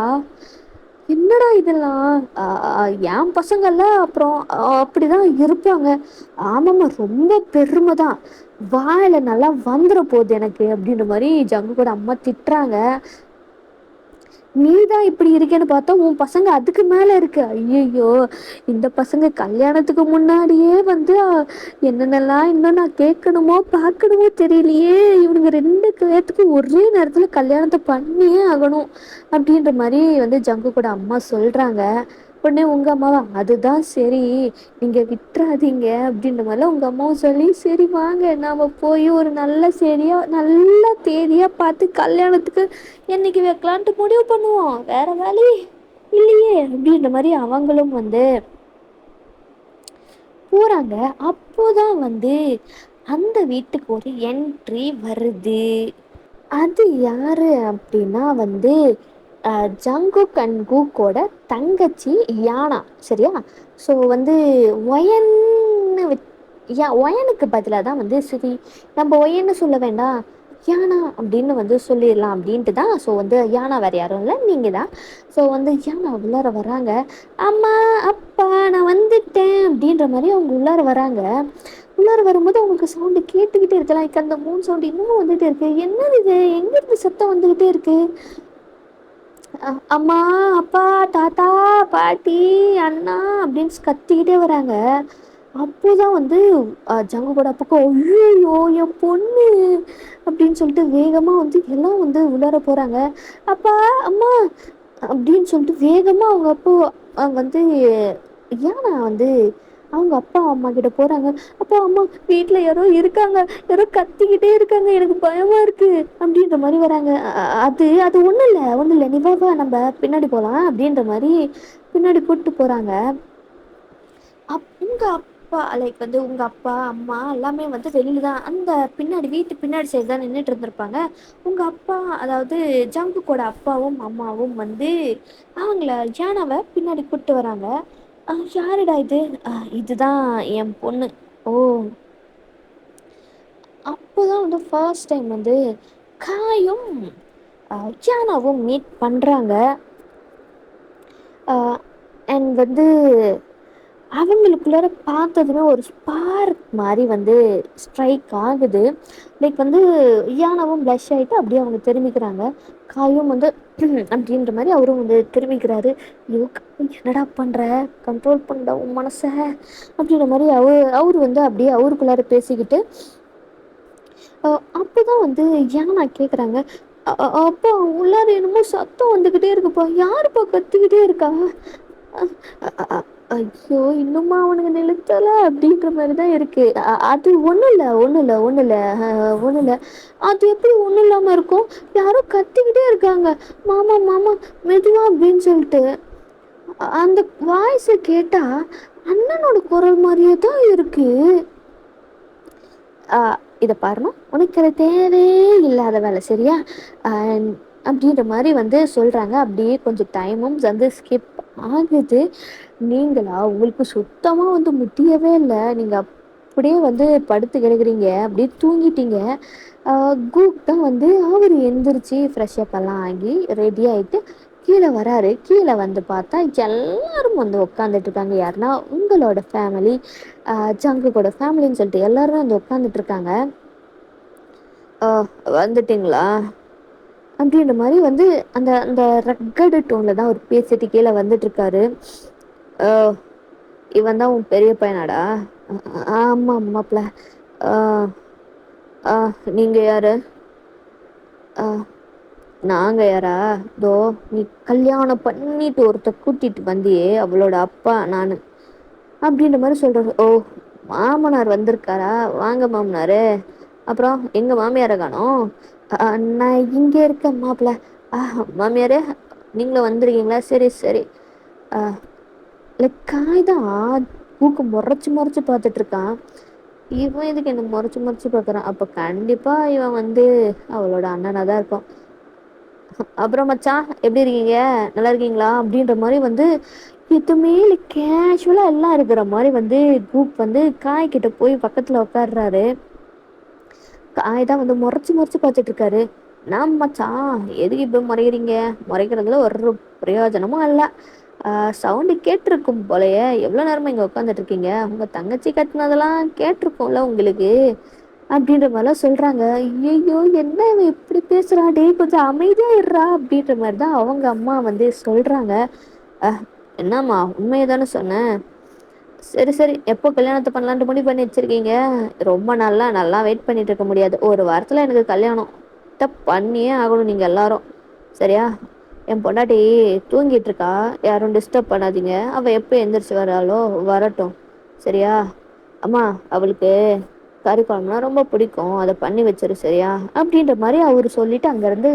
S1: என்னடா இதெல்லாம் என் பசங்கள்ல அப்புறம் அப்படிதான் இருப்பாங்க. ஆமாம்மா ரொம்ப பெருமைதான், வாயில நல்லா வந்துட போகுது எனக்கு அப்படின்ற மாதிரி ஜங்கு கூட அம்மா திட்டுறாங்க. நீ தான் இப்படி இருக்கேன்னு பார்த்தா உன் பசங்க அதுக்கு மேல இருக்கு. ஐயையோ, இந்த பசங்க கல்யாணத்துக்கு முன்னாடியே வந்து என்னென்னலாம் இன்னும் நான் கேட்கணுமோ பார்க்கணுமோ தெரியலையே. இவனுங்க 2 பேத்துக்கும் ஒரே நேரத்துல கல்யாணத்தை பண்ணியே ஆகணும் அப்படின்ற மாதிரி வந்து ஜங்கு கூட அம்மா சொல்றாங்க. உடனே உங்க அம்மாவா அதுதான் சரி, நீங்க விட்டுறாதீங்க அப்படின்ற மாதிரிலாம் உங்க அம்மாவும் சொல்லி, சரி வாங்க நாம போய் ஒரு நல்ல சரியா நல்ல தேதியா பார்த்து கல்யாணத்துக்கு என்னைக்கு வைக்கலான்ட்டு முடிவு பண்ணுவோம், வேற வேலை இல்லையே அப்படின்ற மாதிரி அவங்களும் வந்து போறாங்க. அப்போதான் வந்து அந்த வீட்டுக்கு ஒரு என்ட்ரி வருது. அது யாரு அப்படின்னா வந்து ஜங்குக் அண்ட் கூக்கோட தங்கச்சி யானா. சரியா? ஸோ வந்து ஒயன்னு ஒயனுக்கு பதிலாக தான் வந்து சரி நம்ம ஒயன்னு சொல்ல வேண்டாம், யானா அப்படின்னு வந்து சொல்லிடலாம் அப்படின்ட்டு தான். ஸோ வந்து யானா வேறு யாரும் இல்லை, நீங்கள் தான். ஸோ வந்து யானா உள்ளார வராங்க. அம்மா அப்பா நான் வந்துட்டேன் அப்படின்ற மாதிரி அவங்க உள்ளார வராங்க. உள்ளார வரும்போது அவங்களுக்கு சவுண்டு கேட்டுக்கிட்டே இருக்கு. லைக் அந்த மூணு சவுண்டு இன்னமும் வந்துகிட்டே இருக்கு. என்னது இது, எங்கேருந்து சத்தம் வந்துக்கிட்டே இருக்கு? அம்மா அப்பா தாத்தா பாட்டி அண்ணா அப்படின்னு கத்திக்கிட்டே வராங்க. அப்போதான் வந்து ஜங்கு கூட அப்போ ஐயோ என் பொண்ணு அப்படின்னு சொல்லிட்டு வேகமா வந்து எல்லாம் வந்து உள்ளார போறாங்க. அப்பா அம்மா அப்படின்னு சொல்லிட்டு வேகமா அவங்க அப்போ வந்து ஏன்னா வந்து அவங்க அப்பா அம்மா கிட்ட போறாங்க. அப்பா அம்மா வீட்டுல யாரோ இருக்காங்க, யாரோ கத்திக்கிட்டே இருக்காங்க, எனக்கு பயமா இருக்கு அப்படின்ற மாதிரி வராங்க. அது அது ஒண்ணும் இல்லை நீ வா வா நம்ம பின்னாடி போலாம் அப்படின்ற மாதிரி பின்னாடி கூப்பிட்டு போறாங்க. உங்க அப்பா லைக் வந்து உங்க அப்பா அம்மா எல்லாமே வந்து வெளியில தான் அந்த பின்னாடி வீட்டு பின்னாடி சைடு தான் நின்றுட்டு இருந்திருப்பாங்க. உங்க அப்பா அதாவது ஜங்குக்கோட அப்பாவும் அம்மாவும் வந்து அவங்கள யானாவை பின்னாடி கூப்பிட்டு வராங்க. யாருடா இது? இதுதான் என் பொண்ணு. ஓ, அப்போதான் வந்து ஃபர்ஸ்ட் டைம் வந்து காயும் யானாவும் மீட் பண்ணுறாங்க. அண்ட் வந்து அவங்களுக்குள்ளார பார்த்ததுமே ஒரு ஸ்பார்க் மாதிரி வந்து ஸ்ட்ரைக் ஆகுது. லைக் வந்து யானாவும் ப்ளஷ் ஆகிட்டு அப்படியே அவங்க திரும்பிக்கிறாங்க. காயும் வந்து அப்படின்ற மாதிரி அவரும் வந்து திரும்பிக்கிறாரு. ஐயோ என்னடா பண்ணுற, கண்ட்ரோல் பண்ண உன் மனசை அப்படின்ற மாதிரி அவர் வந்து அப்படியே அவருக்குள்ளார பேசிக்கிட்டு அப்போதான் வந்து யானா கேட்குறாங்க. அப்பா உள்ளார என்னமோ சத்தம் வந்துக்கிட்டே இருக்குப்பா, யாருப்பா கத்திக்கிட்டே இருக்கா? ஐயோ இன்னுமா அவனுங்க நிறுத்தல அப்படின்ற மாதிரி தான் இருக்கு. அது ஒன்றும் இல்லை. அது எப்படி ஒன்றும் இல்லாமல் இருக்கும்? யாரோ கத்திக்கிட்டே இருக்காங்க, மாமா மாமா மெதுவா அப்படின்னு சொல்லிட்டு. அந்த வாய்ஸை கேட்டா அண்ணனோட குரல் மாதிரியே தான் இருக்கு. இதை பாருமா, உனக்கு அது தேவையே இல்லாத வேலை சரியா அப்படின்ற மாதிரி வந்து சொல்கிறாங்க. அப்படியே கொஞ்சம் டைமும் வந்து ஸ்கிப் ஆகுது. நீங்களா உங்களுக்கு சுத்தமாக வந்து முடியவே இல்லை, நீங்கள் அப்படியே வந்து படுத்து கிடக்குறீங்க, அப்படியே தூங்கிட்டீங்க. கூக் தான் வந்து அவர் எந்திரிச்சு ஃப்ரெஷ்அப் எல்லாம் ஆகி ரெடி ஆகிட்டு கீழே வராரு. கீழே வந்து பார்த்தா எல்லாரும் வந்து உட்காந்துட்டு இருக்காங்க. யாருன்னா உங்களோட ஃபேமிலி, ஜங்குக்கோட ஃபேமிலின்னு சொல்லிட்டு எல்லாருமே வந்து உட்காந்துட்டு இருக்காங்க. வந்துட்டிங்களா அப்படின்ற மாதிரி வந்து அந்த அந்த ரக்கடு டோனில் தான் அவர் பேசிட்டு கீழே வந்துட்டுருக்காரு. இவன் தான் உன் பெரிய பையனாடா? ஆமாம் மாப்பிள்ள. நீங்கள் யார்? நாங்கள் யாரா? தோ நீ கல்யாணம் பண்ணிட்டு ஒருத்த கூட்டிகிட்டு வந்தியே அவளோட அப்பா நான் அப்படின்ற மாதிரி சொல்கிறாரு. ஓ, மாமனார் வந்திருக்காரா? வாங்க மாமனார். அப்புறம் எங்கள் மாமியாரை காணோம். நான் இங்கே இருக்கேன் மாப்பிள்ள. மாமியாரே நீங்களும் வந்துருக்கீங்களா? சரி சரி. லைக் காய் தான் பூக்கு முறைச்சி பார்த்துட்டு இருக்கான். இவன் இதுக்கு என்ன முறைச்சி பார்க்குறான்? அப்போ கண்டிப்பாக இவன் வந்து அவளோட அண்ணனாக தான் இருக்கும். அப்புறம் மச்சான் எப்படி இருக்கீங்க, நல்லா இருக்கீங்களா அப்படின்ற மாதிரி வந்து எதுவுமே இல்லை, கேஷுவலாக எல்லாம் இருக்கிற மாதிரி வந்து கூப் வந்து காய் கிட்ட போய் பக்கத்தில் உட்காடுறாரு. காய் தான் வந்து முறைச்சி பார்த்துட்டு இருக்காரு. நான் மச்சான் எதுக்கு இப்ப முறைகிறீங்க? முறைக்கிறதுல ஒரு பிரயோஜனமும் இல்ல. சவுண்டு கேட்டிருக்கும் போலயே. எவ்வளோ நேரமா இங்க உட்காந்துட்டு இருக்கீங்க? உங்க தங்கச்சி கத்துனதெல்லாம் கேட்டிருக்கும்ல உங்களுக்கு? அப்படின்ற மாதிரிலாம் சொல்றாங்க. ஐயோ, என்ன இவன் இப்படி பேசுறா? டேய் கொஞ்சம் அமைதியா இருடா அப்படின்ற மாதிரி தான் அவங்க அம்மா வந்து சொல்றாங்க. என்னம்மா உண்மையை தானே சொன்னேன். சரி சரி, எப்போ கல்யாணத்தை பண்ணலான்ட்டு முடிவு பண்ணி வச்சிருக்கீங்க? ரொம்ப நல்லா வெயிட் பண்ணிட்டு இருக்க முடியாது. ஒரு வாரத்துல எனக்கு கல்யாணம் பண்ணியே ஆகணும் நீங்க எல்லாரும். சரியா? என் பொண்டாட்டி தூங்கிட்டு இருக்கா, யாரும் டிஸ்டர்ப் பண்ணாதீங்க. அவ எப்போ எந்திரிச்சு வராளோ வரட்டும். சரியா? அம்மா, அவளுக்கு கறி குழம்புனா ரொம்ப பிடிக்கும், அதை பண்ணி வச்சிரு. சரியா? அப்படின்ற மாதிரி அவரு சொல்லிட்டு அங்கேருந்து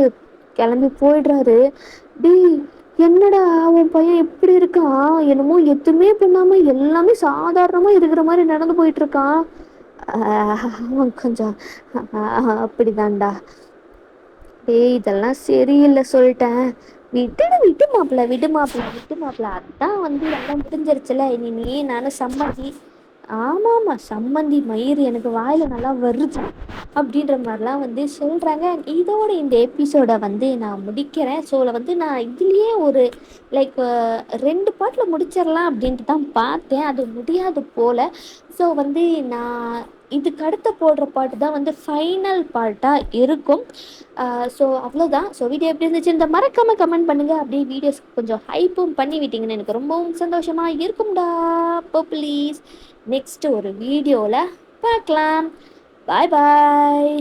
S1: கிளம்பி போயிடுறாரு. டேய், என்னடா உன் பையன் எப்படி இருக்கான்? என்னமோ எதுவுமே பண்ணாம எல்லாமே சாதாரணமா இருக்கிற மாதிரி நடந்து போயிட்டு இருக்கான். அவன் கொஞ்சம் அப்படிதான்டா. டேய், இதெல்லாம் சரியில்லை சொல்லிட்டேன். விட்டு மாப்பிள்ள அதான் வந்து எல்லாம் முடிஞ்சிருச்சுல. இனி நீ நானும் சம்மந்தி. ஆமாமா, சம்மந்தி மயிறு எனக்கு வாயில நல்லா வருது அப்படின்ற மாதிரிலாம் வந்து சொல்றாங்க. இதோட இந்த எபிசோட வந்து நான் முடிக்கிறேன். ஸோ வந்து நான் இதுலயே ஒரு லைக் 2 பார்ட்ல முடிச்சிடலாம் அப்படின்ட்டு தான் பார்த்தேன். அது முடியாது போல. ஸோ வந்து நான் இதுக்கு அடுத்த போடுற பாட்டு தான் வந்து ஃபைனல் பார்ட்டாக இருக்கும். ஸோ அவ்வளோதான். ஸோ வீடியோ எப்படி இருந்துச்சு இந்த மறக்காமல் கமெண்ட் பண்ணுங்கள். அப்படியே வீடியோஸ் கொஞ்சம் ஹைப்பும் பண்ணி விட்டீங்கன்னு எனக்கு ரொம்பவும் சந்தோஷமாக இருக்கும்டா. அப்போ ப்ளீஸ் நெக்ஸ்ட் ஒரு வீடியோவில் பார்க்கலாம். பாய் பாய்.